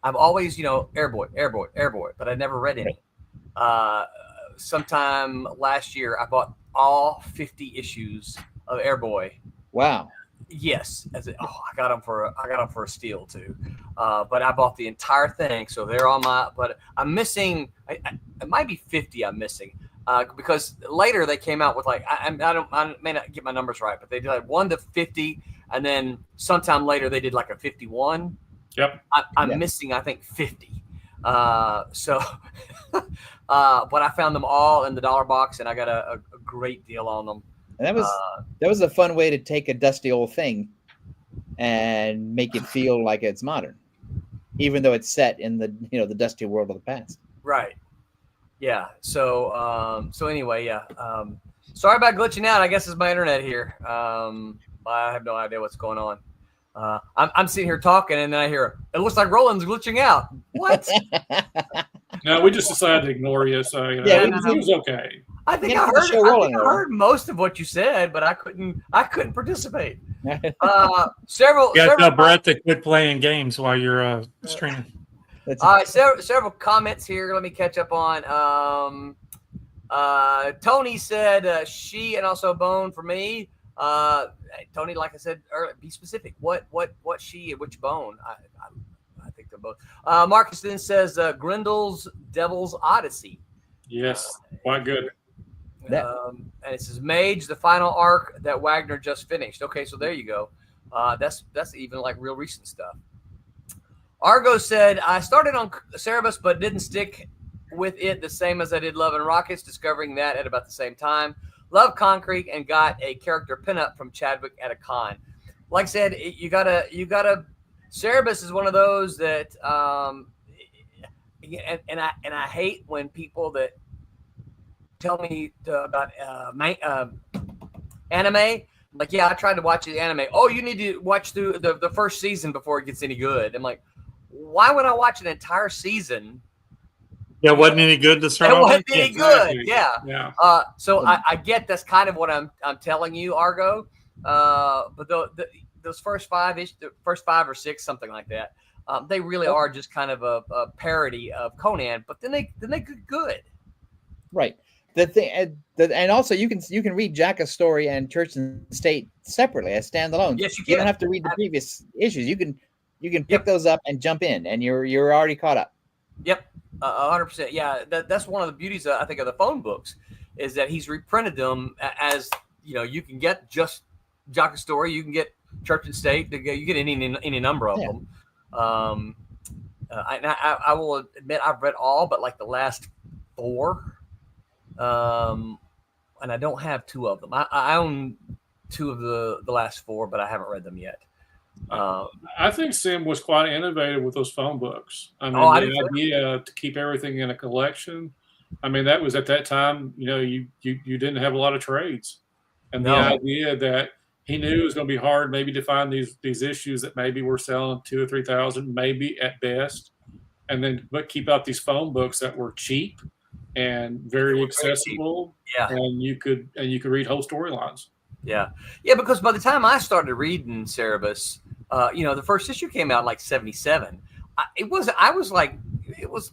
I've always Airboy, but I never read any. Sometime last year, I bought all 50 issues of Airboy. Wow. Yes, I got them for a steal too, but I bought the entire thing, so they're on my. But I'm missing. It might be 50. I'm missing because later they came out with like I may not get my numbers right, but they did like 1 to 50, and then sometime later they did like a 51. Yep. I'm missing I think 50. So, but I found them all in the dollar box, and I got a great deal on them. And that was a fun way to take a dusty old thing and make it feel like it's modern, even though it's set in the the dusty world of the past. Right. Yeah. So anyway, yeah. Sorry about glitching out. I guess it's my internet here. I have no idea what's going on. I'm sitting here talking, and then I hear it looks like Roland's glitching out. What? No, we just decided to ignore you, so it was okay. I think I heard most of what you said, but I couldn't participate. Several. You got to tell Brett to quit playing games while you're streaming. All right, several comments here. Let me catch up on. Tony said she and also Bone for me. Tony, like I said earlier, be specific. What she and which Bone? I think they're both. Marcus then says Grendel's Devil's Odyssey. Yes, quite good. And it says Mage, the final arc that Wagner just finished. Okay, so there you go. That's even like real recent stuff. Argo said, I started on Cerebus, but didn't stick with it the same as I did Love and Rockets, discovering that at about the same time. Love Concrete and got a character pinup from Chadwick at a con. Like I said, you gotta. Cerebus is one of those that, and I hate when people that tell me about anime. Like, yeah, I tried to watch the anime. Oh, you need to watch through the first season before it gets any good. I'm like, why would I watch an entire season? Yeah, wasn't any good to start. It wasn't any good. Yeah. Yeah. So I get that's kind of what I'm telling you, Argo. But those first five or six, something like that, they really are just kind of a parody of Conan. But then they get good. Right. The thing, and also you can read Jacka's story and Church and State separately as standalone. Yes, you can. You don't have to read the previous issues. You can pick those up and jump in, and you're already caught up. Yep, 100%. Yeah, that's one of the beauties I think of the phone books is that he's reprinted them as you can get just Jacka's story, you can get Church and State, you get any number of them. I will admit I've read all but like the last 4. And I don't have 2 of them. I own 2 of the last 4, but I haven't read them yet. I think Sim was quite innovative with those phone books. I mean, the idea to keep everything in a collection. I mean, that was at that time. You didn't have a lot of trades, and the idea that he knew it was going to be hard, maybe to find these issues that maybe were selling 2,000 or 3,000, maybe at best, but keep out these phone books that were cheap and very accessible. Yeah, and you could read whole storylines. Yeah, because by the time I started reading Cerebus, the first issue came out in like 77. It was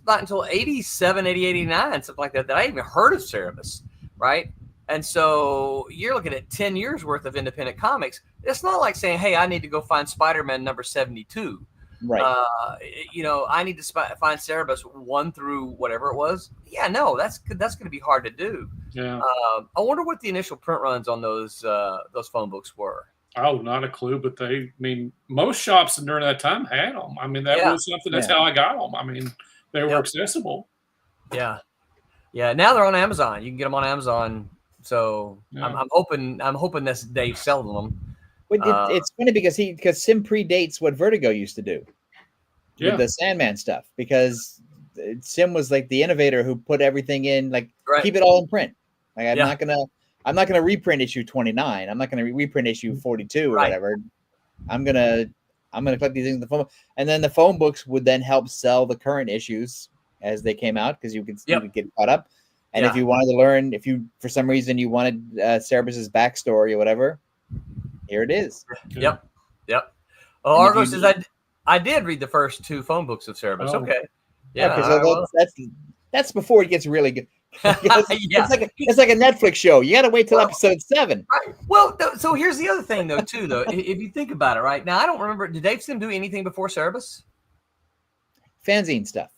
not until 87, 80, 89, something like that I even heard of Cerebus, right? And so you're looking at 10 years worth of independent comics. It's not like saying, hey, I need to go find Spider-Man number 72. Right. I need to find Cerebus 1 through whatever it was. Yeah, no, that's going to be hard to do. Yeah. I wonder what the initial print runs on those phone books were. Oh, not a clue, but most shops during that time had them. I mean, that was something. That's how I got them. I mean, they were accessible. Yeah. Yeah. Now they're on Amazon. You can get them on Amazon. So I'm hoping that's Dave selling them. But it's funny because Sim predates what Vertigo used to do with the Sandman stuff, because Sim was like the innovator who put everything in, like keep it all in print. Like I'm not gonna reprint issue 29. I'm not gonna reprint issue 42 or whatever. I'm gonna collect these things in the phone, and then the phone books would then help sell the current issues as they came out, because you could get caught up. And if you wanted to learn, if you for some reason you wanted Cerebus's backstory or whatever, here it is. Yep. Oh, Argo says I did read the first 2 phone books of Cerebus. Oh. Okay. Yeah. So that's before it gets really good. It's like a Netflix show. You got to wait till episode 7. Right. Well, so here's the other thing, though, too. Though, if you think about it, right now, I don't remember. Did Dave Sim do anything before Cerebus? Fanzine stuff.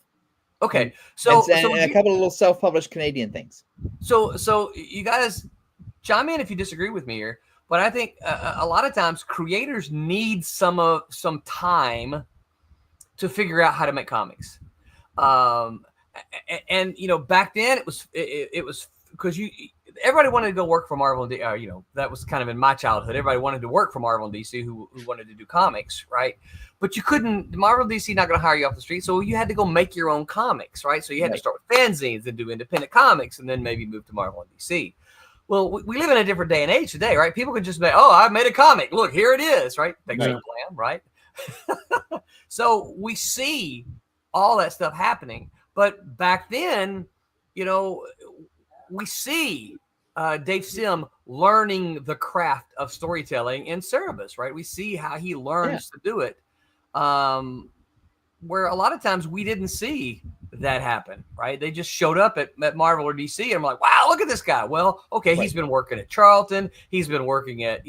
Okay, and a couple of little self-published Canadian things. So you guys chime in if you disagree with me here, but I think a lot of times creators need some time to figure out how to make comics. And back then it was because everybody wanted to go work for Marvel and that was kind of in my childhood. Everybody wanted to work for Marvel and DC who wanted to do comics, right? But you couldn't. Marvel and DC not going to hire you off the street, so you had to go make your own comics, right? So you had to start with fanzines and do independent comics, and then maybe move to Marvel and DC. Well, we live in a different day and age today, right? People can just say, "Oh, I made a comic. Look, here it is," right? Thanks for the plan, right? So we see all that stuff happening, but back then, we see Dave Sim learning the craft of storytelling in Cerebus, right? We see how he learns to do it, where a lot of times we didn't see that happen, right? They just showed up at Marvel or DC, and I'm like, wow, look at this guy. Well, okay, he's been working at Charlton. He's been working at,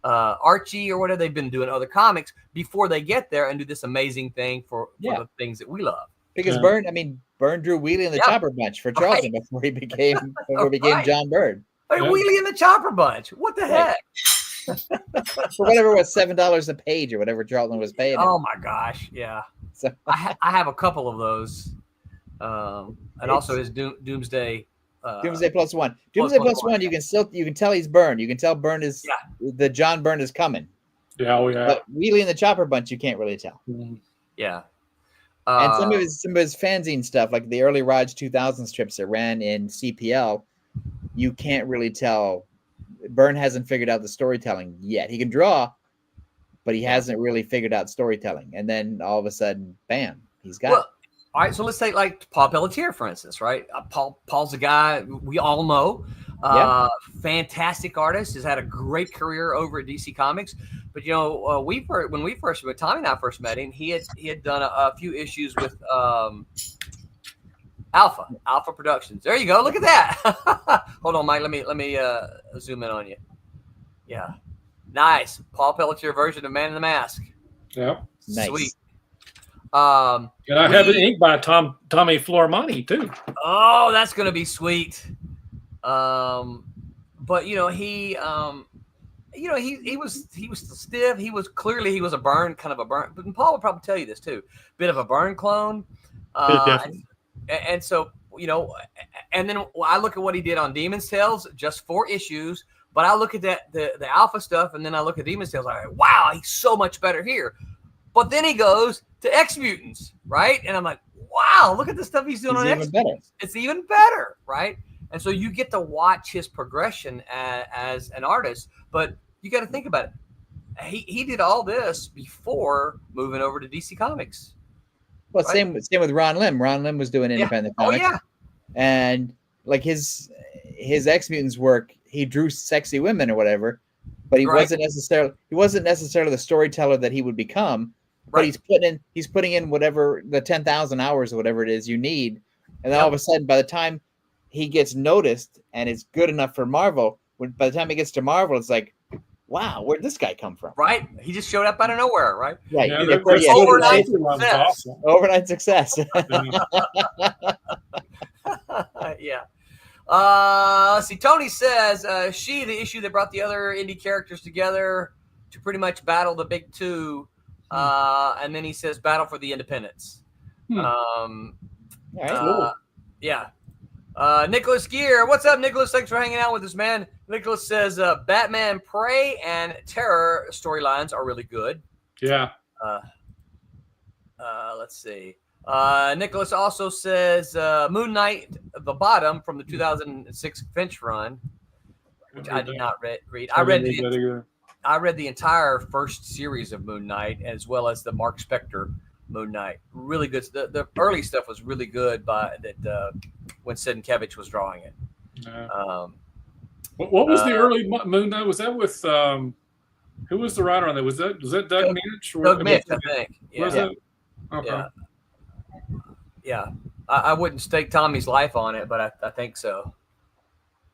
Archie or whatever. They've been doing other comics before they get there and do this amazing thing for the things that we love. Because Byrne drew Wheelie and the Chopper Bunch for Charlton before he became John Byrne. Hey, Wheelie and the Chopper Bunch. What the heck? For whatever it was, $7 a page or whatever Charlton was paying. Oh my gosh, yeah. So I have a couple of those, and also his Doomsday. Doomsday Plus One. Doomsday Plus One. You can tell he's Byrne. You can tell Byrne is the John Byrne is coming. Yeah, But Wheelie and the Chopper Bunch, you can't really tell. Yeah. And some of his fanzine stuff, like the early Raj 2000 strips that ran in CPL, you can't really tell. Byrne hasn't figured out the storytelling yet. He can draw, but he hasn't really figured out storytelling. And then all of a sudden, bam, he's got it. All right, so let's take like Paul Pelletier, for instance, right? Paul's a guy we all know. Fantastic artist, has had a great career over at DC Comics. But when Tommy and I first met him, he had done a few issues with Alpha Productions. There you go. Look at that. Hold on, Mike. Let me zoom in on you. Yeah, nice. Paul Pelletier version of Man in the Mask. Yeah, nice. Sweet. And I have it inked by Tommy Flormani too. Oh, that's gonna be sweet. But he was stiff. He was a Byrne, kind of a Byrne. But Paul would probably tell you this too. Bit of a Byrne clone. And so and then I look at what he did on Demon's Tales, just 4 issues. But I look at the Alpha stuff, and then I look at Demon's Tales. I'm like, wow, he's so much better here. But then he goes to X Mutants, right? And I'm like, wow, look at the stuff he's doing on X Mutants. It's even better, right? And so you get to watch his progression as an artist, but you got to think about it. He did all this before moving over to DC Comics. Well, right? Same with Ron Lim. Ron Lim was doing independent comics. Oh, yeah. And like his X Mutants work, he drew sexy women or whatever, but he wasn't necessarily the storyteller that he would become. But he's putting in whatever the 10,000 hours or whatever it is you need, and then all of a sudden, by the time he gets noticed and it's good enough for Marvel, by the time he gets to Marvel, it's like, wow, where'd this guy come from? Right, he just showed up out of nowhere, right? Right, Overnight success. Awesome. Overnight success. Yeah. See, Tony says the issue that brought the other indie characters together to pretty much battle the big two. And then he says battle for the independents. Yeah. Nicholas Gear, what's up, Nicholas? Thanks for hanging out with us, man. Nicholas says Batman Prey and Terror storylines are really good. Yeah. Let's see. Nicholas also says Moon Knight, the bottom from the 2006 Finch run, which I did not read. I read the entire first series of Moon Knight, as well as the Mark Spector Moon Knight. Really good. The early stuff was really good when Sienkiewicz was drawing it. What was the early Moon Knight? Was that with who was the writer on that? Was that Doug Mitch? Doug Mitch, I think. Yeah. Was it? Okay. Yeah. I wouldn't stake Tommy's life on it, but I think so.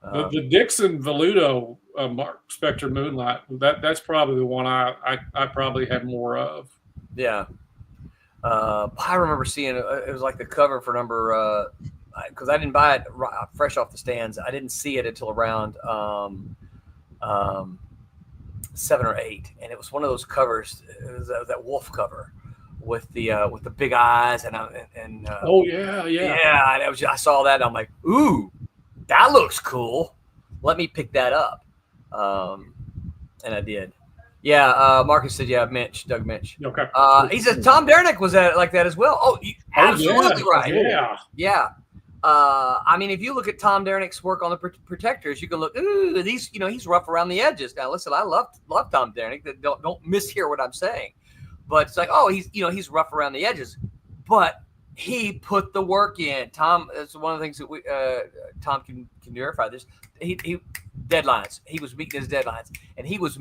The Dixon Voluto Mark Spector Moonlight, that's probably the one I probably had more of. Yeah. I remember seeing it was like the cover for number because I didn't buy it fresh off the stands. I didn't see it until around 7 or 8, and it was one of those covers. It was that wolf cover with the big eyes Oh yeah. yeah. And I saw that and I'm like, ooh, that looks cool. Let me pick that up. And I did. Yeah, Marcus said, yeah, Doug Minch. Okay. He said Tom Dernick was like that as well. Oh, absolutely right. Yeah. I mean, if you look at Tom Dernick's work on the Protectors, you can look, ooh, these, he's rough around the edges. Now, listen, I love Tom Dernick. Don't mishear what I'm saying. But it's like, oh, he's rough around the edges. But he put the work in. Tom, it's one of the things that Tom can verify this. He deadlines. He was meeting his deadlines, and he was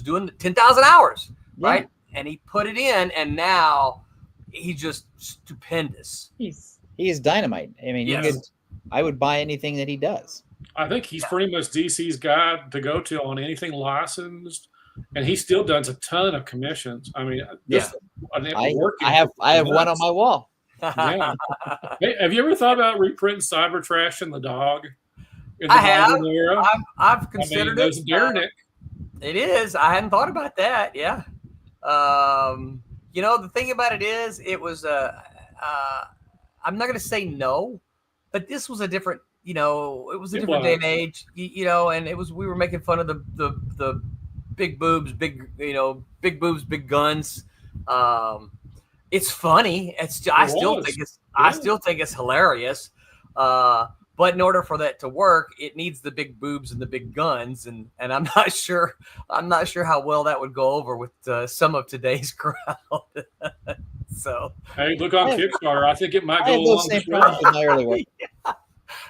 doing 10,000 hours, right? And he put it in, and now he's just stupendous. He's dynamite. I mean, I would buy anything that he does. I think he's pretty much DC's guy to go to on anything licensed, and he still does a ton of commissions. I mean, I have one on my wall. Yeah. Hey, have you ever thought about reprinting Cybertrash and the dog? I have. I've considered it. Dernick. It is. I hadn't thought about that. Yeah. The thing about it is, it was. I'm not going to say no, but this was a different. It was a different day and age. And it was. We were making fun of the big boobs, big boobs, big guns. It's funny. I still think it's hilarious. But in order for that to work, it needs the big boobs and the big guns, and I'm not sure how well that would go over with some of today's crowd. So, hey, look on Kickstarter. I think it might go along the problems in my early work.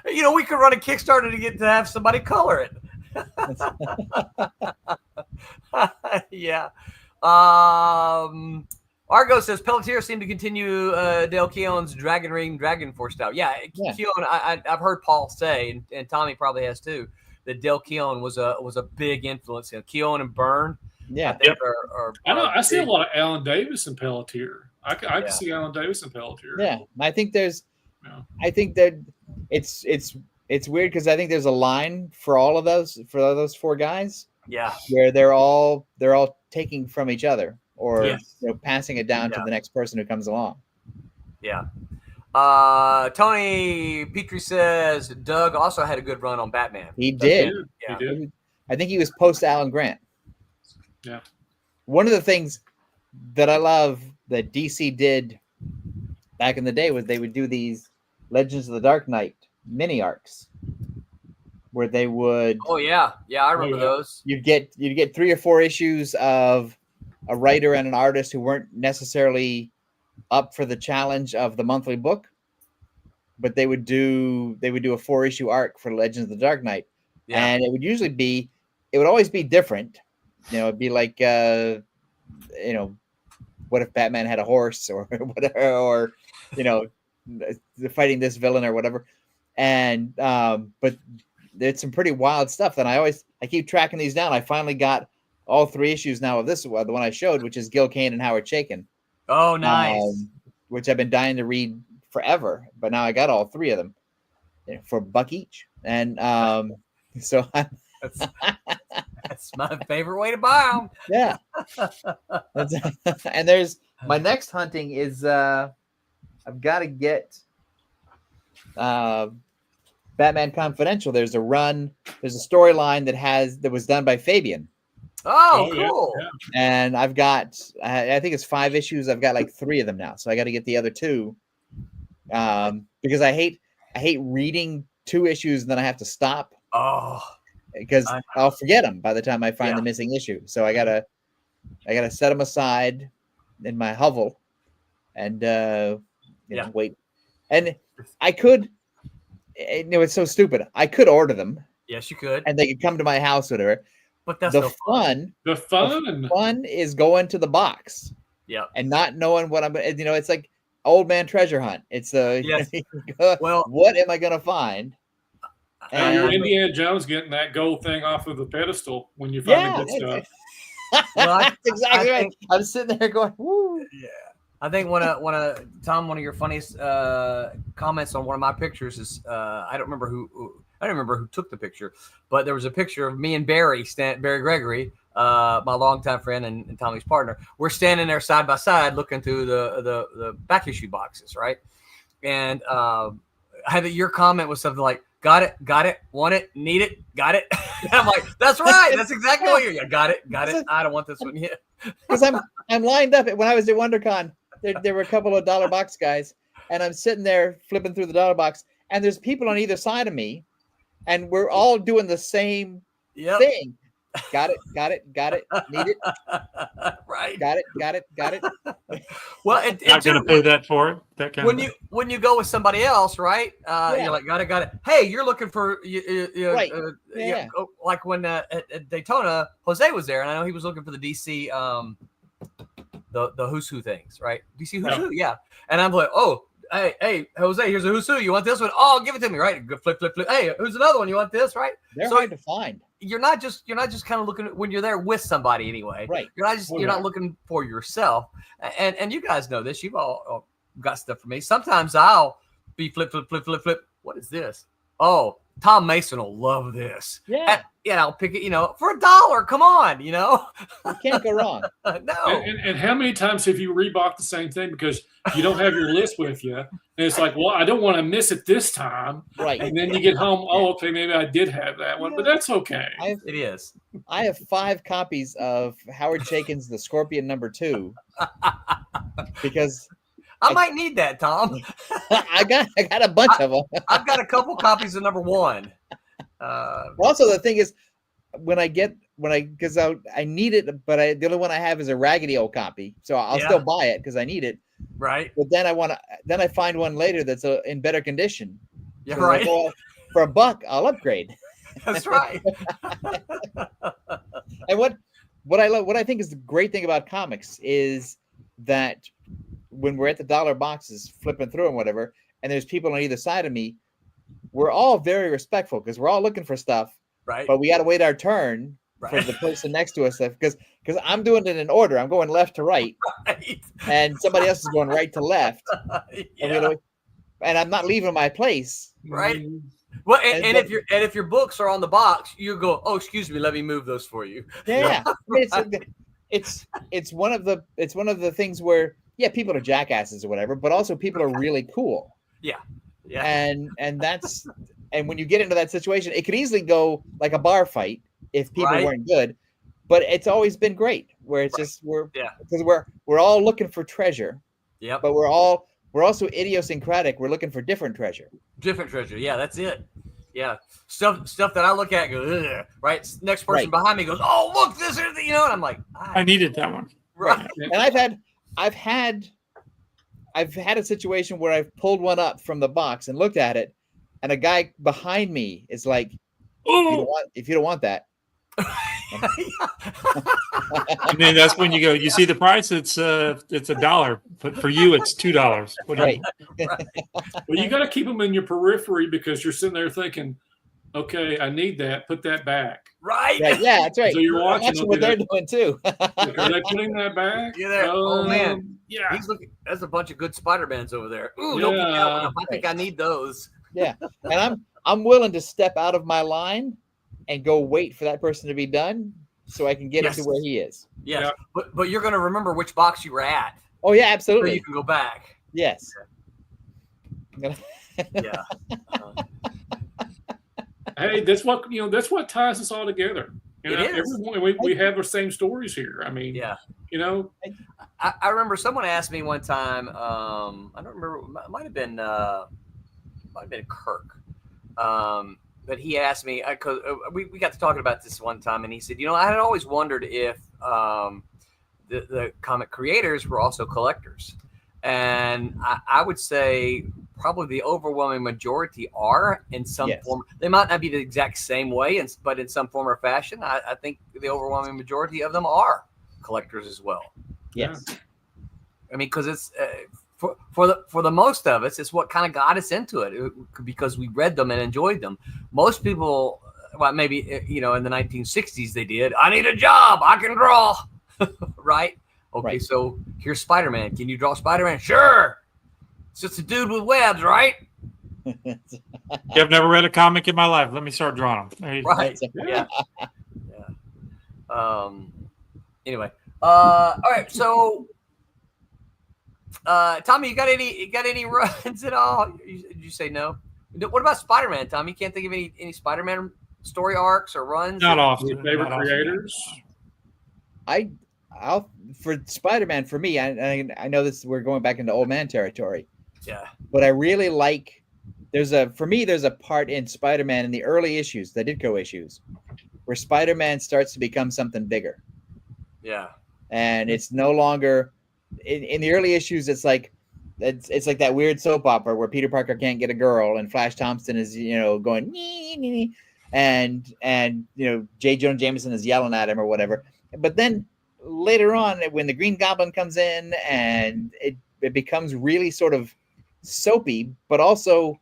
We could run a Kickstarter to have somebody color it. Yeah. Argo says Pelletier seemed to continue Del Keown's Dragon Force style. Yeah. Keown, I've heard Paul say, and Tommy probably has too, that Del Keown was a big influence. Keown and Byrne. Yeah. I see a lot of Alan Davis and Pelletier. I can see Alan Davis and Pelletier. Yeah. I think that it's weird because I think there's a line for all of those four guys. Yeah. Where they're all taking from each other. Or passing it down to the next person who comes along. Yeah. Tony Petrie says Doug also had a good run on Batman. He did. Yeah. He did. I think he was post Alan Grant. Yeah. One of the things that I love that DC did back in the day was they would do these Legends of the Dark Knight mini arcs where they would. Oh yeah, I remember those. You'd get 3 or 4 issues of a writer and an artist who weren't necessarily up for the challenge of the monthly book, but they would do a 4-issue arc for Legends of the Dark Knight. Yeah. And it would always be different. It'd be like, what if Batman had a horse or whatever, or, fighting this villain or whatever. And, but there's some pretty wild stuff. And I keep tracking these down. I finally got all 3 issues now of this, the one I showed, which is Gil Kane and Howard Chaykin. Oh, nice. Which I've been dying to read forever, but now I got all 3 of them for $1 each. And so that's my favorite way to buy them. Yeah. And there's my next hunting is I've got to get Batman Confidential. There's a storyline that was done by Fabian. Oh, cool. Yeah. And I've got, I think it's 5 issues. I've got like 3 of them now. So I got to get the other 2 because I hate reading 2 issues and then I have to stop. Oh, because I'll forget them by the time I find the missing issue. So I gotta set them aside in my hovel and wait. And I could, it's so stupid. I could order them. Yes, you could. And they could come to my house or whatever. But that's the fun. The fun is going to the box. Yeah. And not knowing what I'm, it's like old man treasure hunt. It's well, what am I going to find? And you're Indiana Jones getting that gold thing off of the pedestal when you finally get stuff. Well, that's exactly right. I'm sitting there going, woo. Yeah. I think one of your funniest comments on one of my pictures is I don't remember who I don't remember who took the picture, but there was a picture of me and Barry Gregory, my longtime friend and Tommy's partner. We're standing there side by side looking through the back issue boxes, right? And your comment was something like, got it, want it, need it, got it. I'm like, that's right. That's exactly what you're. Got it. I don't want this one yet. Because I'm lined up. When I was at WonderCon, there were a couple of dollar box guys, and I'm sitting there flipping through the dollar box, and there's people on either side of me, and we're all doing the same thing. Got it. Need it. Right. Got it. Well, Not going to pay that for it. That kind of when you go with somebody else, right? You're like, got it. Hey, you're looking for right. like when at Daytona, Jose was there, and I know he was looking for the DC the Who's Who things, right? DC Who's Who, yeah. And I'm like, oh. Hey, Jose, here's a Who's Who. You want this one? Oh, give it to me, right? Flip. Hey, who's another one? You want this, right? They're hard to find. You're not just kind of looking when you're there with somebody anyway. Right. You're not looking for yourself. And you guys know this. You've all got stuff for me. Sometimes I'll be flip. What is this? Oh, Tom Mason will love this. Yeah. And I'll pick it, for $1. Come on, You can't go wrong. No. And how many times have you rebought the same thing because you don't have your list with you? And it's like, well, I don't want to miss it this time. Right. And then you get home, okay, maybe I did have that one, but that's okay. It is. I have 5 copies of Howard Chaykin's The Scorpion #2 because I might need that, Tom. I got a bunch of them. I've got a couple copies of #1. Also, the thing is, because I need it, but the only one I have is a raggedy old copy, so I'll still buy it because I need it. Right. But then I find one later that's in better condition. Yeah, So right. For $1, I'll upgrade. That's right. And what I think is the great thing about comics is that when we're at the dollar boxes flipping through and whatever, and there's people on either side of me, we're all very respectful because we're all looking for stuff, Right. but we got to wait our turn for the person next to us because I'm doing it in order. I'm going left to right, Right. and somebody else is going right to left, Yeah. and I'm not leaving my place. Right. Well, and if your books are on the box, you go, oh, excuse me, let me move those for you. Yeah, I mean, it's one of the things where people are jackasses or whatever, but also people are really cool. Yeah. And when you get into that situation, it could easily go like a bar fight if people weren't good, but it's always been great where it's just because we're all looking for treasure. Yeah. But we're also idiosyncratic. We're looking for different treasure. Different treasure. Yeah, that's it. Yeah. Stuff that I look at and go, ugh, right. Next person behind me goes, oh, look, this is, and I'm like, I needed that one. Right. And I've had a situation where I've pulled one up from the box and looked at it, and a guy behind me is like, if you don't want that. And then that's when you go, you see the price, it's $1, but for you it's $2. Right. Well, you got to keep them in your periphery because you're sitting there thinking, okay, I need that. Put that back. Right. Yeah, that's right. So you're watching what they're doing too. Are they putting that back? You're there. Oh man. Yeah. He's looking. There's a bunch of good Spider-Mans over there. Ooh, don't put that one up. I think I need those. Yeah, and I'm willing to step out of my line and go wait for that person to be done so I can get him to where he is. Yes. Yeah. But you're going to remember which box you were at. Oh yeah, absolutely. So you can go back. Yes. Yeah. Hey, that's what ties us all together. Everyone, we have the same stories here. I mean, I remember someone asked me one time. I don't remember. It might have been Kirk. But he asked me because we got to talking about this one time, and he said, I had always wondered if the comic creators were also collectors, and I would say probably the overwhelming majority are in some form. They might not be the exact same way, but in some form or fashion, I think the overwhelming majority of them are collectors as well. Yes. I mean, because it's for the most of us, it's what kind of got us into it because we read them and enjoyed them. Most people, well, maybe in the 1960s they did. I need a job. I can draw, right? Okay, so here's Spider-Man. Can you draw Spider-Man? Sure. It's just a dude with webs, right? I've never read a comic in my life. Let me start drawing them. There you go. Right. Yeah. Anyway. All right. So, Tommy, you got any runs at all? Did you say no? What about Spider-Man, Tommy? You can't think of any Spider-Man story arcs or runs? Not often. Your favorite Not often. creators? I'll for Spider-Man, for me, I know this, we're going back into old man territory. Yeah. But I really like, there's a part in Spider-Man in the early issues, the Ditko issues, where Spider-Man starts to become something bigger. Yeah. And it's no longer in the early issues, it's like that weird soap opera where Peter Parker can't get a girl and Flash Thompson is, going nee, nee, nee, and J. Jonah Jameson is yelling at him or whatever. But then later on, when the Green Goblin comes in and it becomes really sort of soapy, but also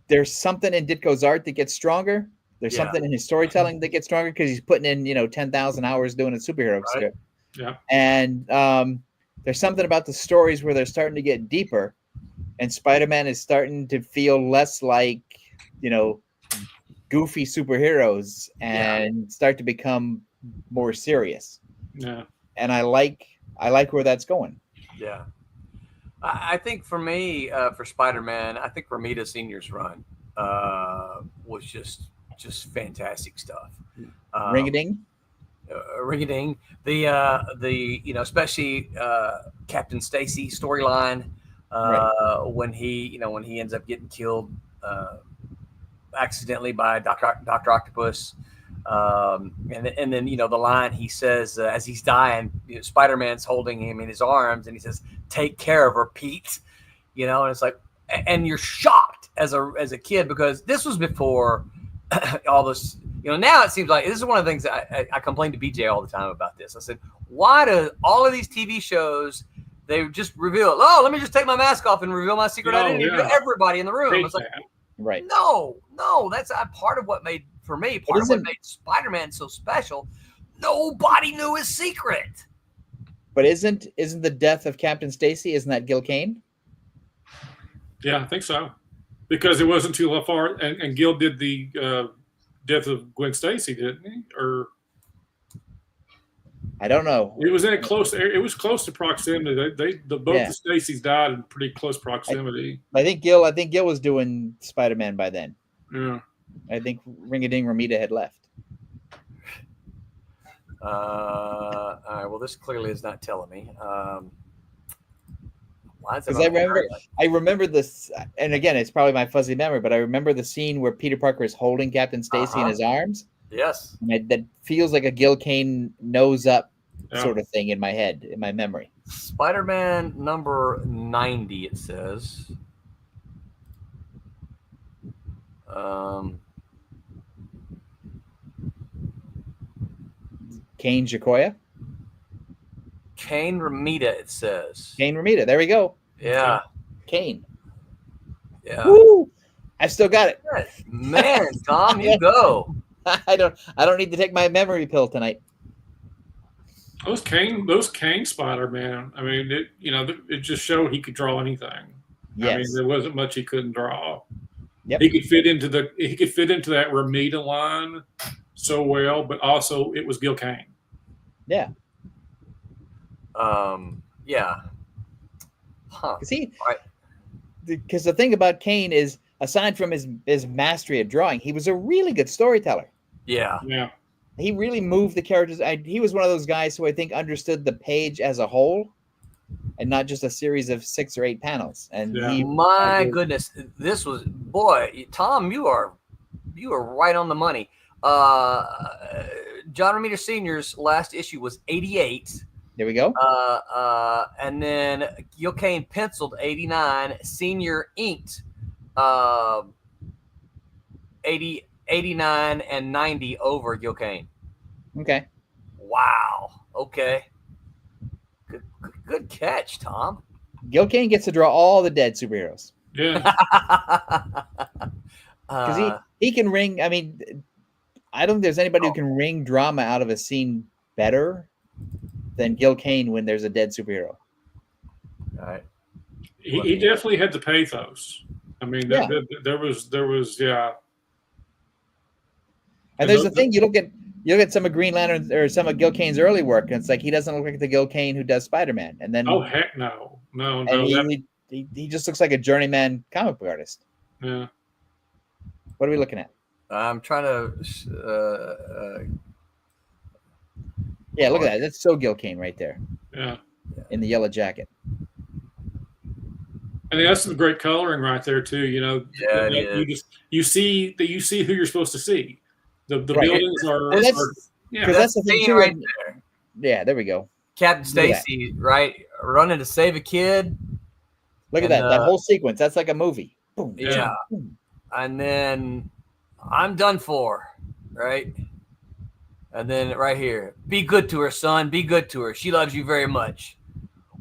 there's something in Ditko's art that gets stronger. There's something in his storytelling that gets stronger because he's putting in 10,000 hours doing a superhero script. Yeah. And there's something about the stories where they're starting to get deeper, and Spider-Man is starting to feel less like goofy superheroes and start to become more serious. Yeah. And I like where that's going. Yeah. I think for me, for Spider-Man, I think Romita Senior's run was just fantastic stuff. Ring-a-ding. Ring-a-ding. The especially Captain Stacy storyline when he ends up getting killed accidentally by Dr. Octopus. And then the line he says as he's dying, Spider-Man's holding him in his arms, and he says, "Take care of her, Pete." And it's like, and you're shocked as a kid because this was before all this. Now it seems like this is one of the things that I complained to BJ all the time about this. I said, why do all of these TV shows, they just reveal, let me just take my mask off and reveal my secret identity to everybody in the room. It's like, right. No, that's part of what made, for me, part of what made Spider-Man so special. Nobody knew his secret. But isn't the death of Captain Stacy, isn't that Gil Kane? Yeah, I think so. Because it wasn't too far, and Gil did the death of Gwen Stacy, didn't he? Or I don't know. It was in a close. It was close to proximity. Both the Stacys died in pretty close proximity. I think Gil was doing Spider-Man by then. Yeah. I think Ring-a-Ding Romita had left. All right. Well, this clearly is not telling me. Because I remember this, and again, it's probably my fuzzy memory, but I remember the scene where Peter Parker is holding Captain Stacy in his arms. Yes. And that feels like a Gil Kane nose up sort of thing in my head, in my memory. Spider-Man number 90, it says. Kane Jacoya? Kane Romita, it says. Kane Romita. There we go. Yeah. Kane. Yeah. Woo! I still got it. Man, Tom, you go. I don't need to take my memory pill tonight. Those Kane Spider-Man. I mean, it just showed he could draw anything. Yes. I mean, there wasn't much he couldn't draw. Yep. He could fit into that Romita line so well, but also it was Gil Kane. Yeah. Yeah. Huh. Because the thing about Kane is, aside from his mastery at drawing, he was a really good storyteller. Yeah. Yeah. He really moved the characters. He was one of those guys who I think understood the page as a whole, and not just a series of 6 or 8 panels. And goodness, this was, boy, Tom, you are right on the money. John Romita Sr.'s last issue was 88. There we go. And then Gil Kane penciled 89. Senior inked 89 and 90 over Gil Kane. Okay. Wow. Okay. Good catch, Tom. Gil Kane gets to draw all the dead superheroes. Yeah. Because he can wring. I mean, I don't think there's anybody who can wring drama out of a scene better than Gil Kane when there's a dead superhero. All right. He definitely had the pathos. I mean, Yeah. there was yeah. And there's the thing, you look at some of Green Lantern or some of Gil Kane's early work, and it's like he doesn't look like the Gil Kane who does Spider-Man. And then Oh heck no. and That, he just looks like a journeyman comic book artist. yeah. What are we looking at? I'm trying to. Yeah, look at that. That's so Gil Kane right there Yeah. in the yellow jacket. And that's some great coloring right there too. You know, Yeah, it is. you see who you're supposed to see. The Right. buildings are, Well, yeah. Because that's the thing scene too. right and- there. Yeah, there we go. Captain Look at Stacy, right, running to save a kid. Look at And, that whole sequence. That's like a movie. Boom, Yeah. boom. And then I'm done for, right? And then right here, be good to her, son. Be good to her. She loves you very much.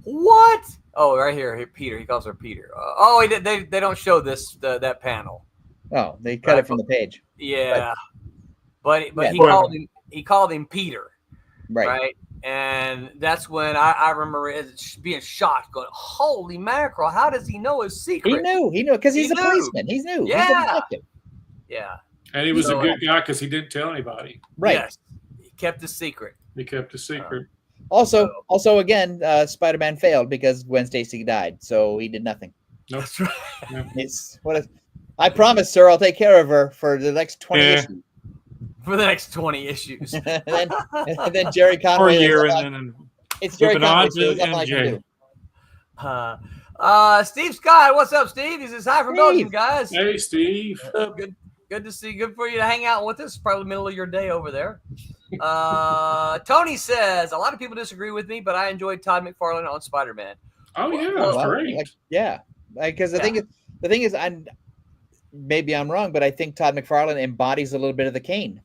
What? Oh, right here, Peter. He calls her Peter. They don't show that panel. Oh, they cut Right. it from the page. Yeah, but Yeah, he called him Peter, Right. right? And that's when I remember being shocked, going, "Holy mackerel! How does he know his secret?" He knew, because he's He a knew. policeman. He's new. He's a Yeah. detective. Yeah, And he was So, a good guy because he didn't tell anybody. Right. Yes, he kept his secret. He kept a secret. Also, again, Spider-Man failed because Gwen Stacy died, so he did nothing. Nope. That's right. I promise, sir, I'll take care of her for the next 20 Yeah. issues. For the next 20 issues. and then Jerry For Conway. a year, is, and then it's Jerry moving Conway. on So there's to nothing I can MJ. do. Steve Scott, what's up, Steve? He says hi from Steve. Belgium, guys. Hey, Steve. Good to see you. Good for you to hang out with us. Probably the middle of your day over there. Tony says a lot of people disagree with me, but I enjoyed Todd McFarlane on Spider-Man. Oh yeah, Well, that's great. Because the thing is, maybe I'm wrong, but I think Todd McFarlane embodies a little bit of the Kane.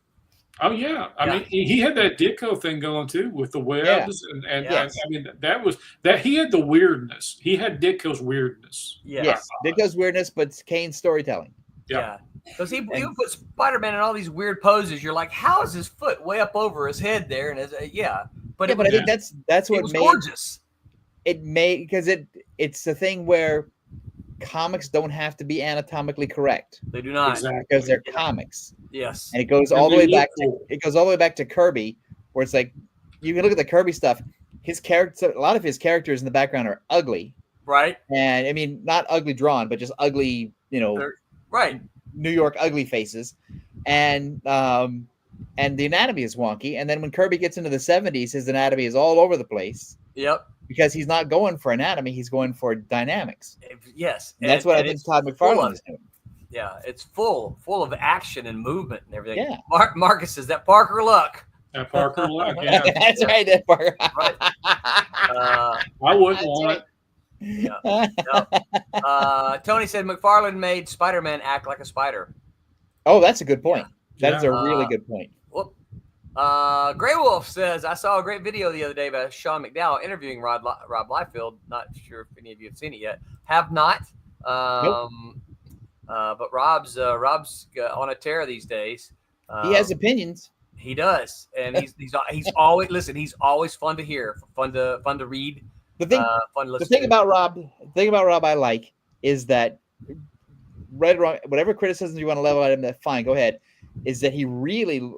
Oh yeah, I mean he had that Ditko thing going too with the webs and Yes. I mean that he had the weirdness. He had Ditko's weirdness. Yeah. Yes, Ditko's weirdness, but Kane's storytelling. Yeah. Because he would put Spider-Man in all these weird poses. You're like, how is his foot way up over his head there? And but But I think that's what it was made gorgeous. it made, because it's the thing where comics don't have to be anatomically correct They do not. Exactly. because they're comics, Yes. and it goes And all the they way look back. cool. It goes all the way back to Kirby, where it's like you can look at the Kirby stuff. His character, a lot of his characters in the background are ugly, Right. and I mean not ugly drawn, but just ugly, Right. New York ugly faces, and the anatomy is wonky. And then when Kirby gets into the 70s, his anatomy is all over the place Yep. because he's not going for anatomy; he's going for dynamics. Yes. And that's what I think it's Todd full McFarlane of- is doing. Yeah, it's full of action and movement and everything. Yeah. Marcus says that Parker Luck. That Parker Luck, yeah. That's right, that part. Right. I wouldn't That's want right. it. Tony said McFarlane made Spider-Man act like a spider. Oh, that's a good point. That is Yeah. a really good point. Whoop. Grey Wolf says, I saw a great video the other day about Sean McDowell interviewing Rob Liefeld. Not sure if any of you have seen it yet. Have not. But Rob's on a tear these days. He has opinions. He does, and he's always He's always fun to hear, fun to read. The thing, Fun to the listen thing to. about Rob I like is that, right or wrong, whatever criticisms you want to level at him, that fine, go ahead. Is that he really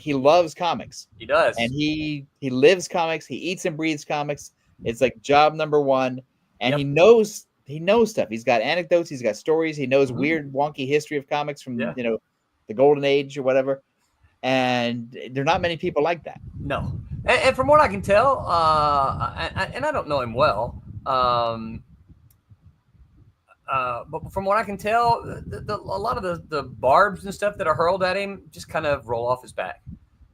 he loves comics, He does, and he lives comics. He eats and breathes comics. It's like job number one, and Yep. he knows stuff. He's got anecdotes. He's got stories. He knows Mhm. weird, wonky history of comics from Yeah. the golden age or whatever. And there are not many people like that. No, and from what I can tell, and I don't know him well, but from what I can tell, a lot of the barbs and stuff that are hurled at him just kind of roll off his back.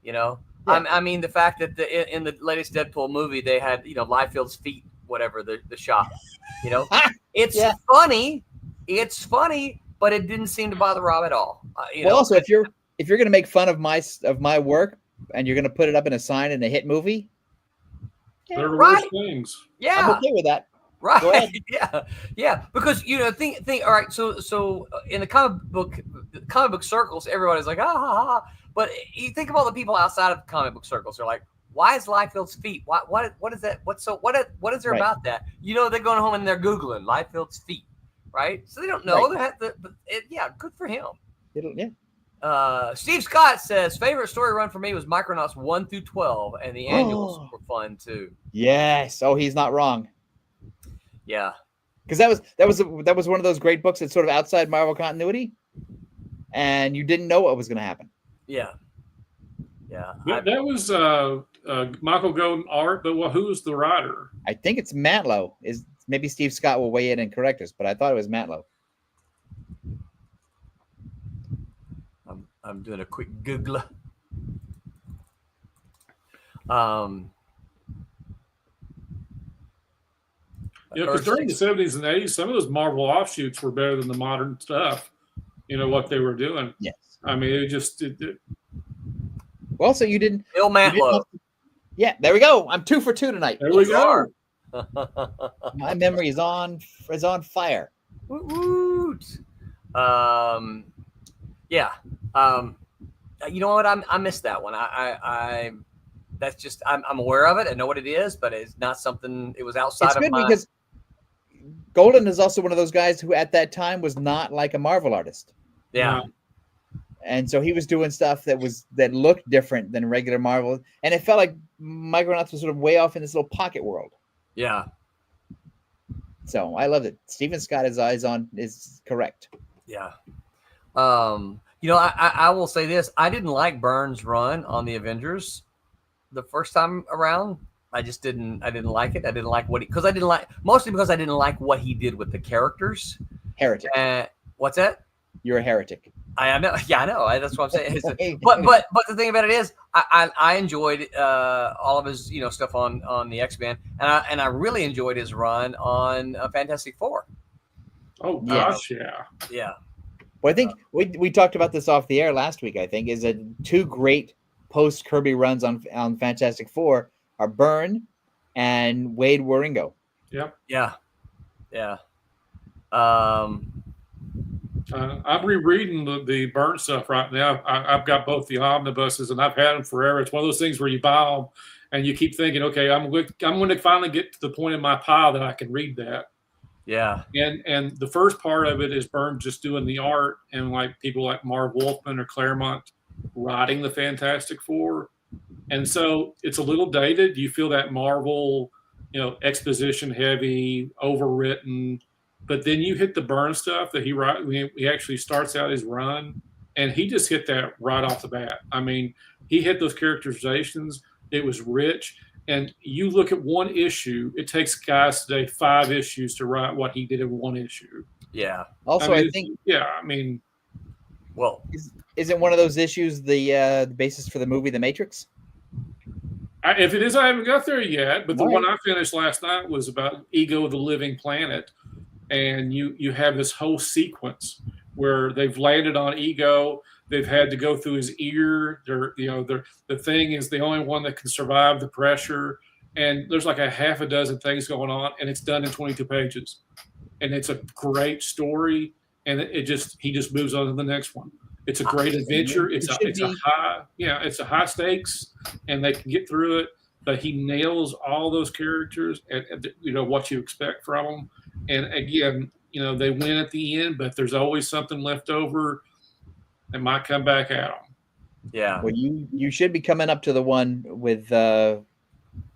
Yeah. I mean, the fact that in the latest Deadpool movie they had Liefeld's feet, whatever the shop, it's Yeah. funny, but it didn't seem to bother Rob at all. Also, if you're going to make fun of my work and you're going to put it up in a sign in a hit movie, They're the right. worst things. yeah, I'm okay with that. right. Go ahead. Yeah, because think. All right, so in the comic book circles, everybody's like, ah, ha, ha. But you think of all the people outside of comic book circles. They're like, why is Liefeld's feet? What is that? What is there Right. about that? They're going home and they're googling Liefeld's feet. right? So they don't know Right. that. Yeah, good for him. Yeah. Steve Scott says favorite story run for me was Micronauts 1 through 12, and the annuals were fun too. Yes. Oh, he's not wrong. Yeah, Because that was one of those great books that's sort of outside Marvel continuity, and you didn't know what was going to happen. yeah, yeah. That was Michael Golden art, but who was the writer? I think it's Matlow. Is maybe Steve Scott will weigh in and correct us, but I thought it was Matlow. I'm doing a quick Google. Yeah, because during the 70s and 80s, some of those Marvel offshoots were better than the modern stuff. You know what they were doing. Yes. I mean, Well, so you didn't. Bill Matlow. Yeah, there we go. I'm 2 for 2 tonight. There we go. My memory is on fire. Woot. Yeah. You know what? I missed that one. I that's just I'm aware of it. I know what it is, but it's not something. It was outside It's of good my. because Golden is also one of those guys who, at that time, was not like a Marvel artist, Yeah. and so he was doing stuff that looked different than regular Marvel, and it felt like Micronauts was sort of way off in this little pocket world. Yeah. So I loved it. Stephen Scott is correct. Yeah. You know, I will say this. I didn't like Byrne's run on the Avengers the first time around. I just didn't like it. I didn't like mostly because I didn't like what he did with the characters. Heretic. What's that? You're a heretic. I know. Yeah, I know. That's what I'm saying. But the thing about it is, I enjoyed all of his stuff on the X-Men, and I really enjoyed his run on Fantastic Four. Oh gosh, yeah. Yeah. Well, I think we talked about this off the air last week. I think is that 2 great post Kirby runs on Fantastic Four are Byrne and Wade Waringo. Yep. Yeah. Yeah. I'm rereading the Byrne stuff right now. I've got both the omnibuses, and I've had them forever. It's one of those things where you buy them, and you keep thinking, okay, I'm going to finally get to the point in my pile that I can read that. Yeah. And the first part of it is Byrne just doing the art, and like people like Marv Wolfman or Claremont writing the Fantastic Four. And so it's a little dated. You feel that Marvel, exposition heavy, overwritten. But then you hit the Byrne stuff that he actually starts out his run, and he just hit that right off the bat. I mean, he hit those characterizations. It was rich. And you look at one issue, it takes guys today 5 issues to write what he did in one issue. Yeah. Also, I think. Yeah, I mean. Well, isn't one of those issues the basis for the movie The Matrix? If it is, I haven't got there yet. But the All one right. I finished last night was about Ego, the Living Planet. And you have this whole sequence where they've landed on Ego. They've had to go through his ear. The thing is the only one that can survive the pressure. And there's like a half a dozen things going on, and it's done in 22 pages. And it's a great story. And he just moves on to the next one. It's a great adventure. It's a high stakes, and they can get through it. But he nails all those characters and what you expect from them. And again, they win at the end, but there's always something left over that might come back at them. Yeah. Well, you should be coming up to the one with the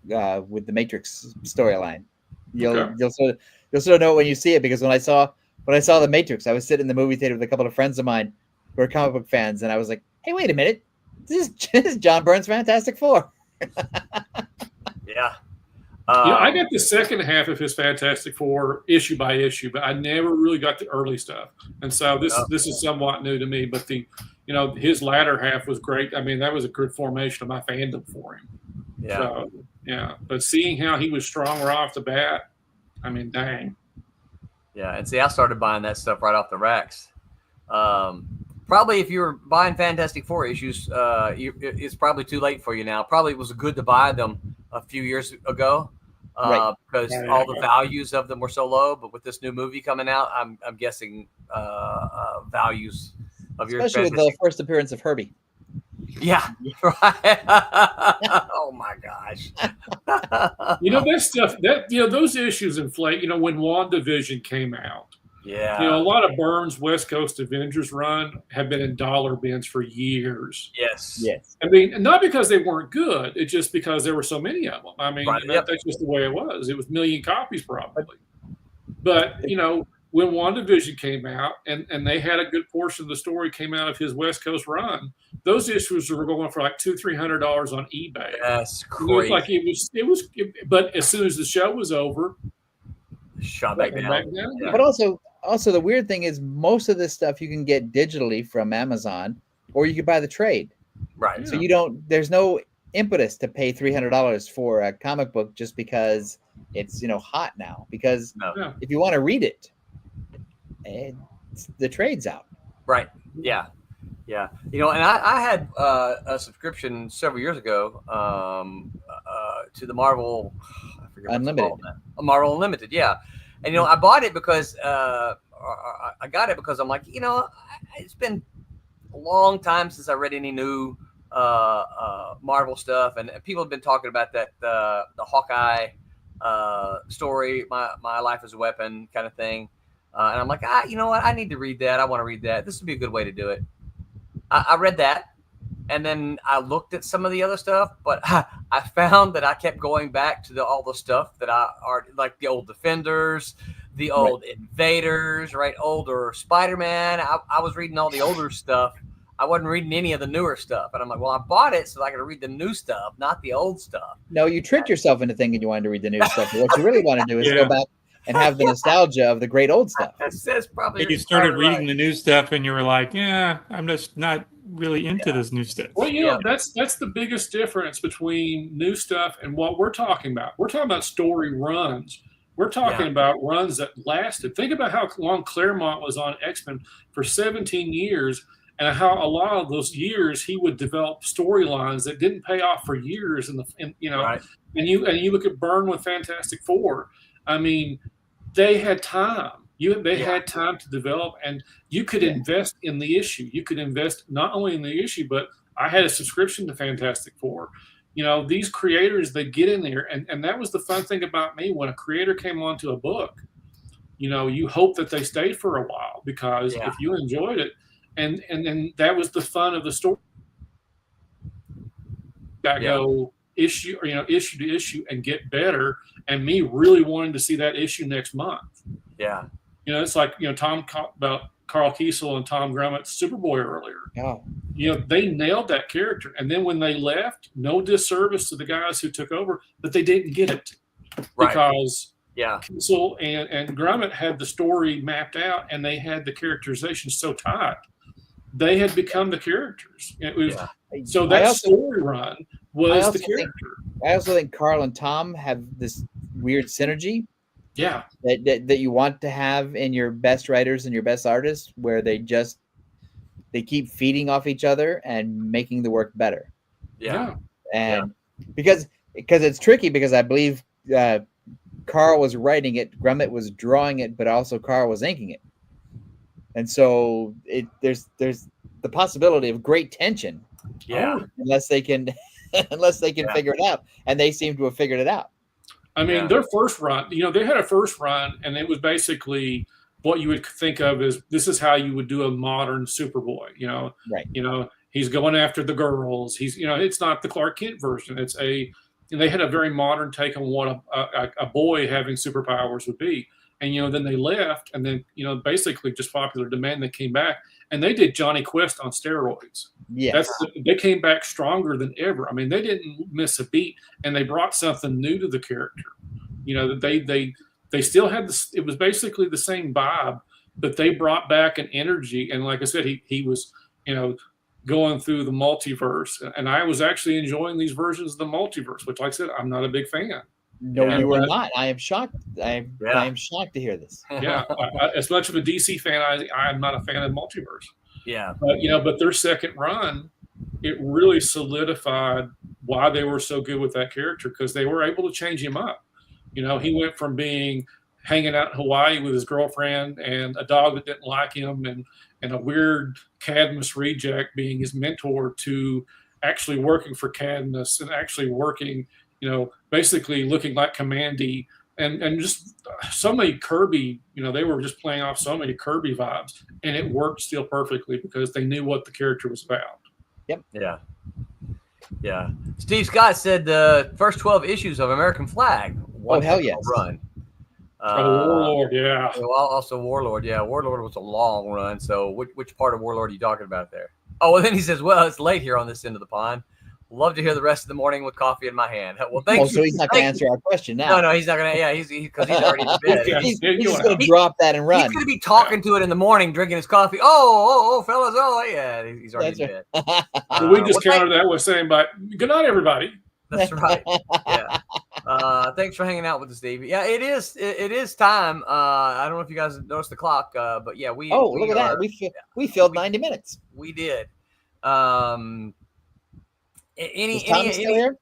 Matrix storyline. You'll sort of know it when you see it, because when I saw the Matrix, I was sitting in the movie theater with a couple of friends of mine who are comic book fans, and I was like, "Hey, wait a minute, this is John Byrne's Fantastic Four." Yeah. I got the second half of his Fantastic Four issue by issue, but I never really got the early stuff. And so this is somewhat new to me. But his latter half was great. I mean, that was a good formation of my fandom for him. Yeah. So, yeah. But seeing how he was strong right off the bat, I mean, dang. Yeah, and see, I started buying that stuff right off the racks. Probably if you were buying Fantastic Four issues, it's probably too late for you now. Probably was good to buy them a few years ago, because all the values of them were so low. But with this new movie coming out, I'm guessing values of your Especially with the first appearance of Herbie. Yeah, right. Oh my gosh. That stuff those issues inflate. When WandaVision came out, Yeah. You know, a lot of Burns' West Coast Avengers run have been in dollar bins for years. Yes. Yes. I mean, not because they weren't good, it's just because there were so many of them. I mean, Right, that's just the way it was. It was million copies probably. But, you know, when WandaVision came out and they had a good portion of the story came out of his West Coast run, those issues were going for like $200-300 on eBay. That's It crazy. was like but as soon as the show was over, Shot back down. Yeah. But also the weird thing is most of this stuff you can get digitally from Amazon, or you can buy the trade. Right. So there's no impetus to pay $300 for a comic book just because it's, you know, hot now. Because if you want to read it, the trade's out. Right. Yeah. Yeah. You know, and I had a subscription several years ago to the Marvel Unlimited. Marvel Unlimited. Yeah. And, you know, I bought it because I got it because I'm like, you know, it's been a long time since I read any new Marvel stuff. And people have been talking about that, the Hawkeye story, my life as a weapon kind of thing. And I'm like, you know what? I need to read that. I want to read that. This would be a good way to do it. I read that. And then I looked at some of the other stuff, but I found that I kept going back to all the stuff that like the old Defenders, the old Invaders, right? Older Spider-Man. I was reading all the older stuff. I wasn't reading any of the newer stuff. And I'm like, well, I bought it so I could read the new stuff, not the old stuff. No, you tricked yourself into thinking you wanted to read the new stuff. But what you really want to do is go back and have the nostalgia of the great old stuff. That's probably You started reading the new stuff and you were like, yeah, I'm just not really into this new stuff. Well, you know, that's the biggest difference between new stuff and what we're talking about. We're talking about story runs. We're talking about runs that lasted. Think about how long Claremont was on X-Men for 17 years and how a lot of those years he would develop storylines that didn't pay off for years. And you look at Byrne with Fantastic Four. I mean, they had time. They had time to develop, and you could invest in the issue. You could invest not only in the issue, but I had a subscription to Fantastic Four. You know, these creators, they get in there, and that was the fun thing about me. When a creator came onto a book, you know, you hope that they stayed for a while because if you enjoyed it, and then that was the fun of the story. Go issue to issue and get better, and me really wanting to see that issue next month. Yeah. You know, it's like, you know, Tom talked about Carl Kiesel and Tom Grummett's Superboy earlier. Oh. You know, they nailed that character. And then when they left, no disservice to the guys who took over, but they didn't get it. Right. Because Kiesel and Grummett had the story mapped out and they had the characterization so tight. They had become the characters. It was so that story run was the character. I also think Carl and Tom have this weird synergy. Yeah. That you want to have in your best writers and your best artists, where they keep feeding off each other and making the work better. Yeah. And because it's tricky, because I believe Carl was writing it, Grummett was drawing it, but also Carl was inking it. And so there's the possibility of great tension. Yeah. Unless they can figure it out. And they seem to have figured it out. I mean, their first run, you know, they had a first run, and it was basically what you would think of as this is how you would do a modern Superboy. You know, You know, he's going after the girls. He's, you know, it's not the Clark Kent version. And they had a very modern take on what a boy having superpowers would be. And, you know, then they left, and then, you know, basically just popular demand, they came back, and they did Johnny Quest on steroids. Yes. They came back stronger than ever. I mean, they didn't miss a beat, and they brought something new to the character. You know, they still had this. It was basically the same vibe, but they brought back an energy. And like I said, he was, you know, going through the multiverse, and I was actually enjoying these versions of the multiverse, which, like I said, I'm not a big fan. No, you were not. I am shocked. I am shocked to hear this. Yeah, as much of a DC fan, I'm not a fan of multiverse. Yeah, but you know, but their second run, it really solidified why they were so good with that character, because they were able to change him up. You know, he went from being hanging out in Hawaii with his girlfriend and a dog that didn't like him, and a weird Cadmus reject being his mentor, to actually working for Cadmus and actually working, you know, basically looking like Commandy and just so many Kirby. They were just playing off so many Kirby vibes, and it worked still perfectly because they knew what the character was about. Yep. Yeah. Yeah. Steve Scott said the first 12 issues of American Flag. Oh, hell yes. Run. Warlord, yeah. Well, also Warlord. Yeah, Warlord was a long run. So which part of Warlord are you talking about there? Oh, well, then he says, well, it's late here on this end of the pond. Love to hear the rest of the morning with coffee in my hand. Well, thank you. So he's not going to answer our question now. No, he's not going to. Yeah, because he's already in bed. He's just going to drop that and run. He's going to be talking to it in the morning, drinking his coffee. Oh, fellas. Oh, yeah. He's already in bed. So we just countered that with saying, good night, everybody. That's right. Yeah. Thanks for hanging out with us, Steve. Yeah, it is time. I don't know if you guys noticed the clock, but yeah, look at that. We filled 90 minutes. We did. Is Tommy still here?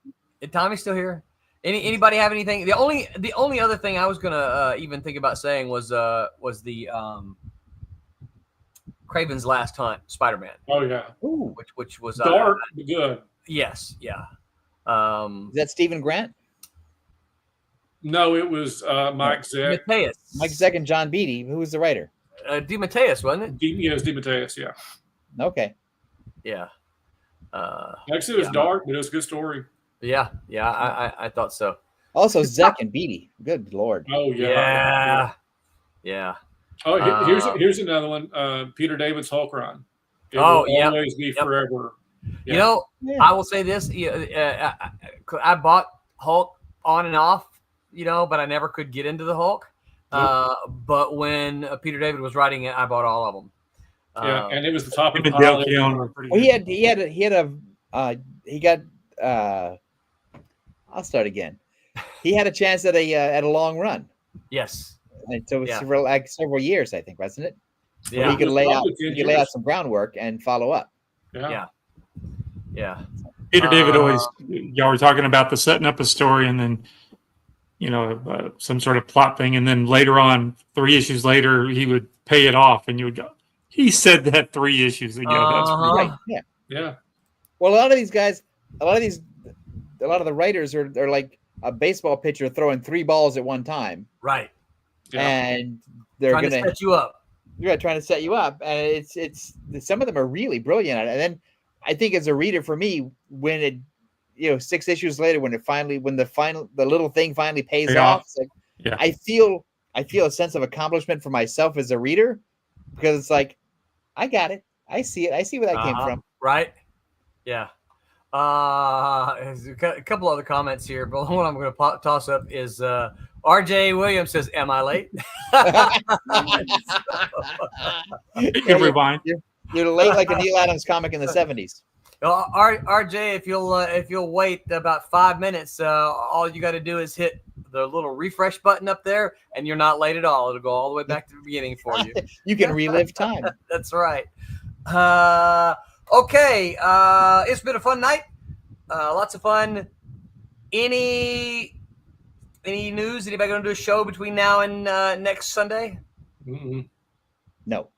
Tommy's still here. Anybody have anything? The only other thing I was gonna even think about saying was the Craven's Last Hunt Spider-Man. Oh yeah. Ooh. Which was dark, but good. Yes. Yeah. Is that Stephen Grant? No, it was Mike Zeck. Mike Zeck and John Beatty. Who was the writer? DeMatteis, wasn't it? It was DeMatteis, yeah. Okay. Yeah. Actually, it was dark, but it was a good story. Yeah, I thought so. Also, Zeck and Beatty. Good Lord. Oh yeah. Yeah. Oh, here's another one. Peter David's Hulk run. It will always be forever. Yeah. I will say this. I bought Hulk on and off, but I never could get into the Hulk. But when Peter David was writing it, I bought all of them. Yeah, and it was the top of the pile. I'll start again. He had a chance at a long run. Yes. And so it was several years, I think, wasn't it? Yeah. Where he could lay out some groundwork and follow up. Yeah. Peter David always, y'all were talking about the setting up a story and then, some sort of plot thing. And then later on, 3 issues later, he would pay it off and you would go, he said that 3 issues ago. That's right. Yeah. Well, a lot of the writers are like a baseball pitcher throwing 3 balls at one time. Right. Yeah. And they're trying to set you up. Yeah, trying to set you up. And it's some of them are really brilliant at it. And then I think as a reader, for me, when it 6 issues later, when the little thing finally pays off, it's like, I feel a sense of accomplishment for myself as a reader, because it's like, I got it. I see it. I see where that came from. Right. Yeah. There's a couple other comments here, but one I'm going to toss up is RJ Williams says, "Am I late?" You can rewind. You're late like a Neil Adams comic in the 70s. RJ, if you'll wait about 5 minutes, all you got to do is hit the little refresh button up there, and you're not late at all. It'll go all the way back to the beginning for you. You can relive time. That's right. Okay. It's been a fun night. Lots of fun. Any news? Anybody going to do a show between now and next Sunday? Mm-mm. No.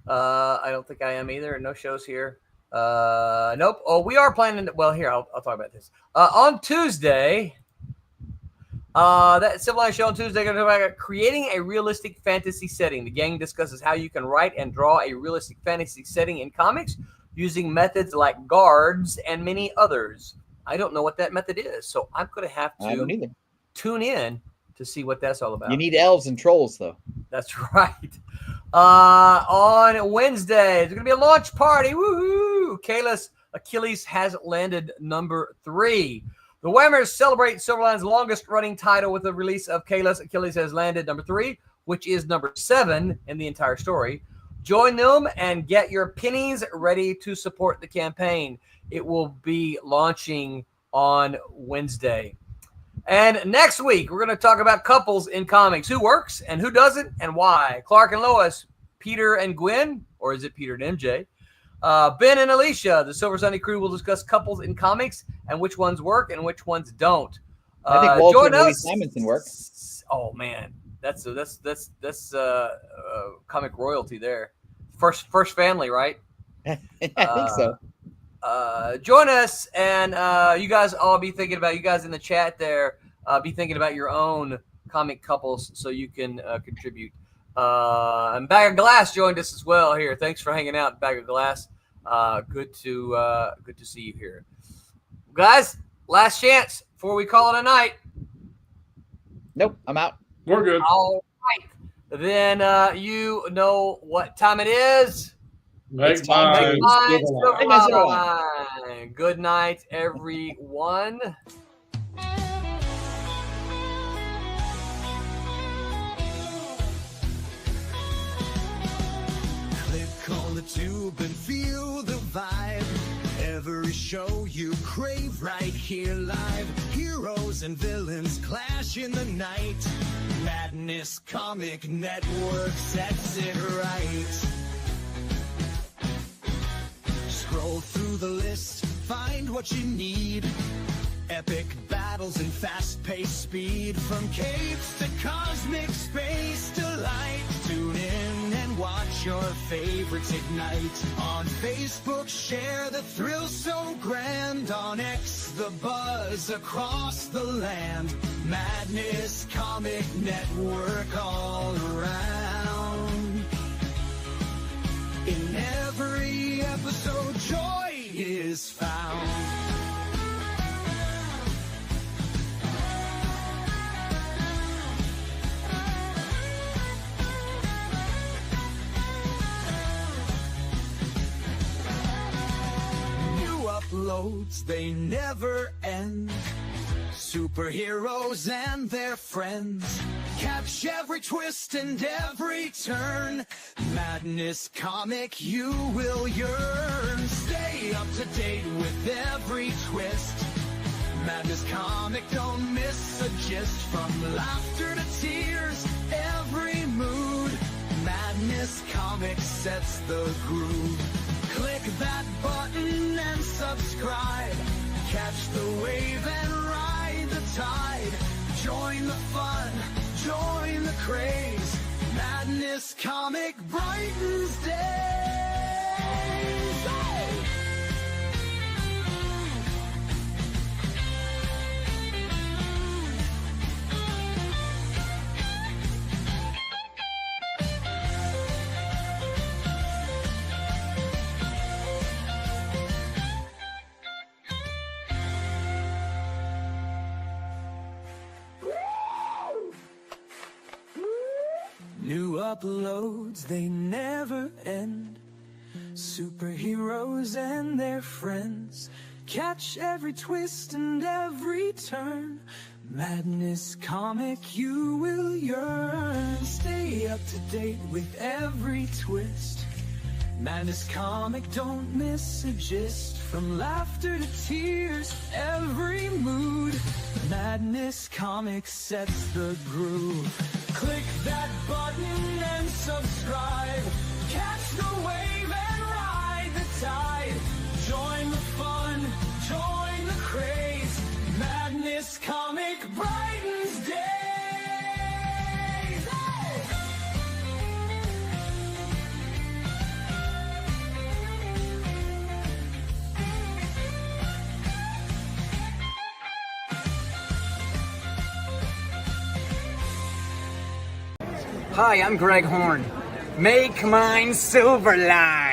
I don't think I am either. No shows here. Nope. Oh, we are planning. Well, here I'll talk about this. On Tuesday, that Silverline show on Tuesday, going to talk about creating a realistic fantasy setting. The gang discusses how you can write and draw a realistic fantasy setting in comics using methods like guards and many others. I don't know what that method is, so I'm going to have to tune in to see what that's all about. You need elves and trolls, though. That's right. On Wednesday, there's going to be a launch party. Woohoo! Kayla's Achilles has landed number 3. The Whammers celebrate Silverline's longest running title with the release of Kayla's Achilles has landed number 3, which is number 7 in the entire story. Join them and get your pennies ready to support the campaign. It will be launching on Wednesday. And next week, we're going to talk about couples in comics. Who works and who doesn't and why. Clark and Lois, Peter and Gwen, or is it Peter and MJ? Ben and Alicia, the Silver Sunday crew will discuss couples in comics and which ones work and which ones don't. I think Walter and Louise Simonson work. Oh, man. That's comic royalty there. First family, right? I think so. Join us, and you guys all be thinking about, you guys in the chat there, be thinking about your own comic couples so you can contribute. And Bag of Glass joined us as well here. Thanks for hanging out, Bag of Glass. Good to see you here, guys. Last chance before we call it a night. Nope, I'm out. We're good. All right, then you know what time it is. Make mine. Silverline. Good night, everyone. Click on the tube and feel the vibe. Every show you crave right here live. Heroes and villains clash in the night. Madness Comic Network sets it right. Scroll through the list, find what you need. Epic battles and fast-paced speed. From capes to cosmic space delight. Tune in and watch your favorites ignite. On Facebook, share the thrill so grand. On X, the buzz across the land. Madness Comic Network all around. In every episode, joy is found. Uploads, they never end. Superheroes and their friends catch every twist and every turn. Madness Comic, you will yearn. Stay up to date with every twist. Madness Comic, don't miss a gist. From laughter to tears, every mood. Madness Comic sets the groove. Click that button and subscribe. Catch the wave and ride the tide. Join the fun, join the craze. Madness Comic brightens days. Hey! New uploads, they never end. Superheroes and their friends catch every twist and every turn. Madness Comic, you will yearn. Stay up to date with every twist. Madness Comic, don't miss a gist. From laughter to tears, every mood. Madness Comic sets the groove. Click that button and subscribe. Catch the wave and ride the tide. Join the fun, join the craze. Madness Comic brightens days. Hey! Hi, I'm Greg Horn. Make mine Silverline.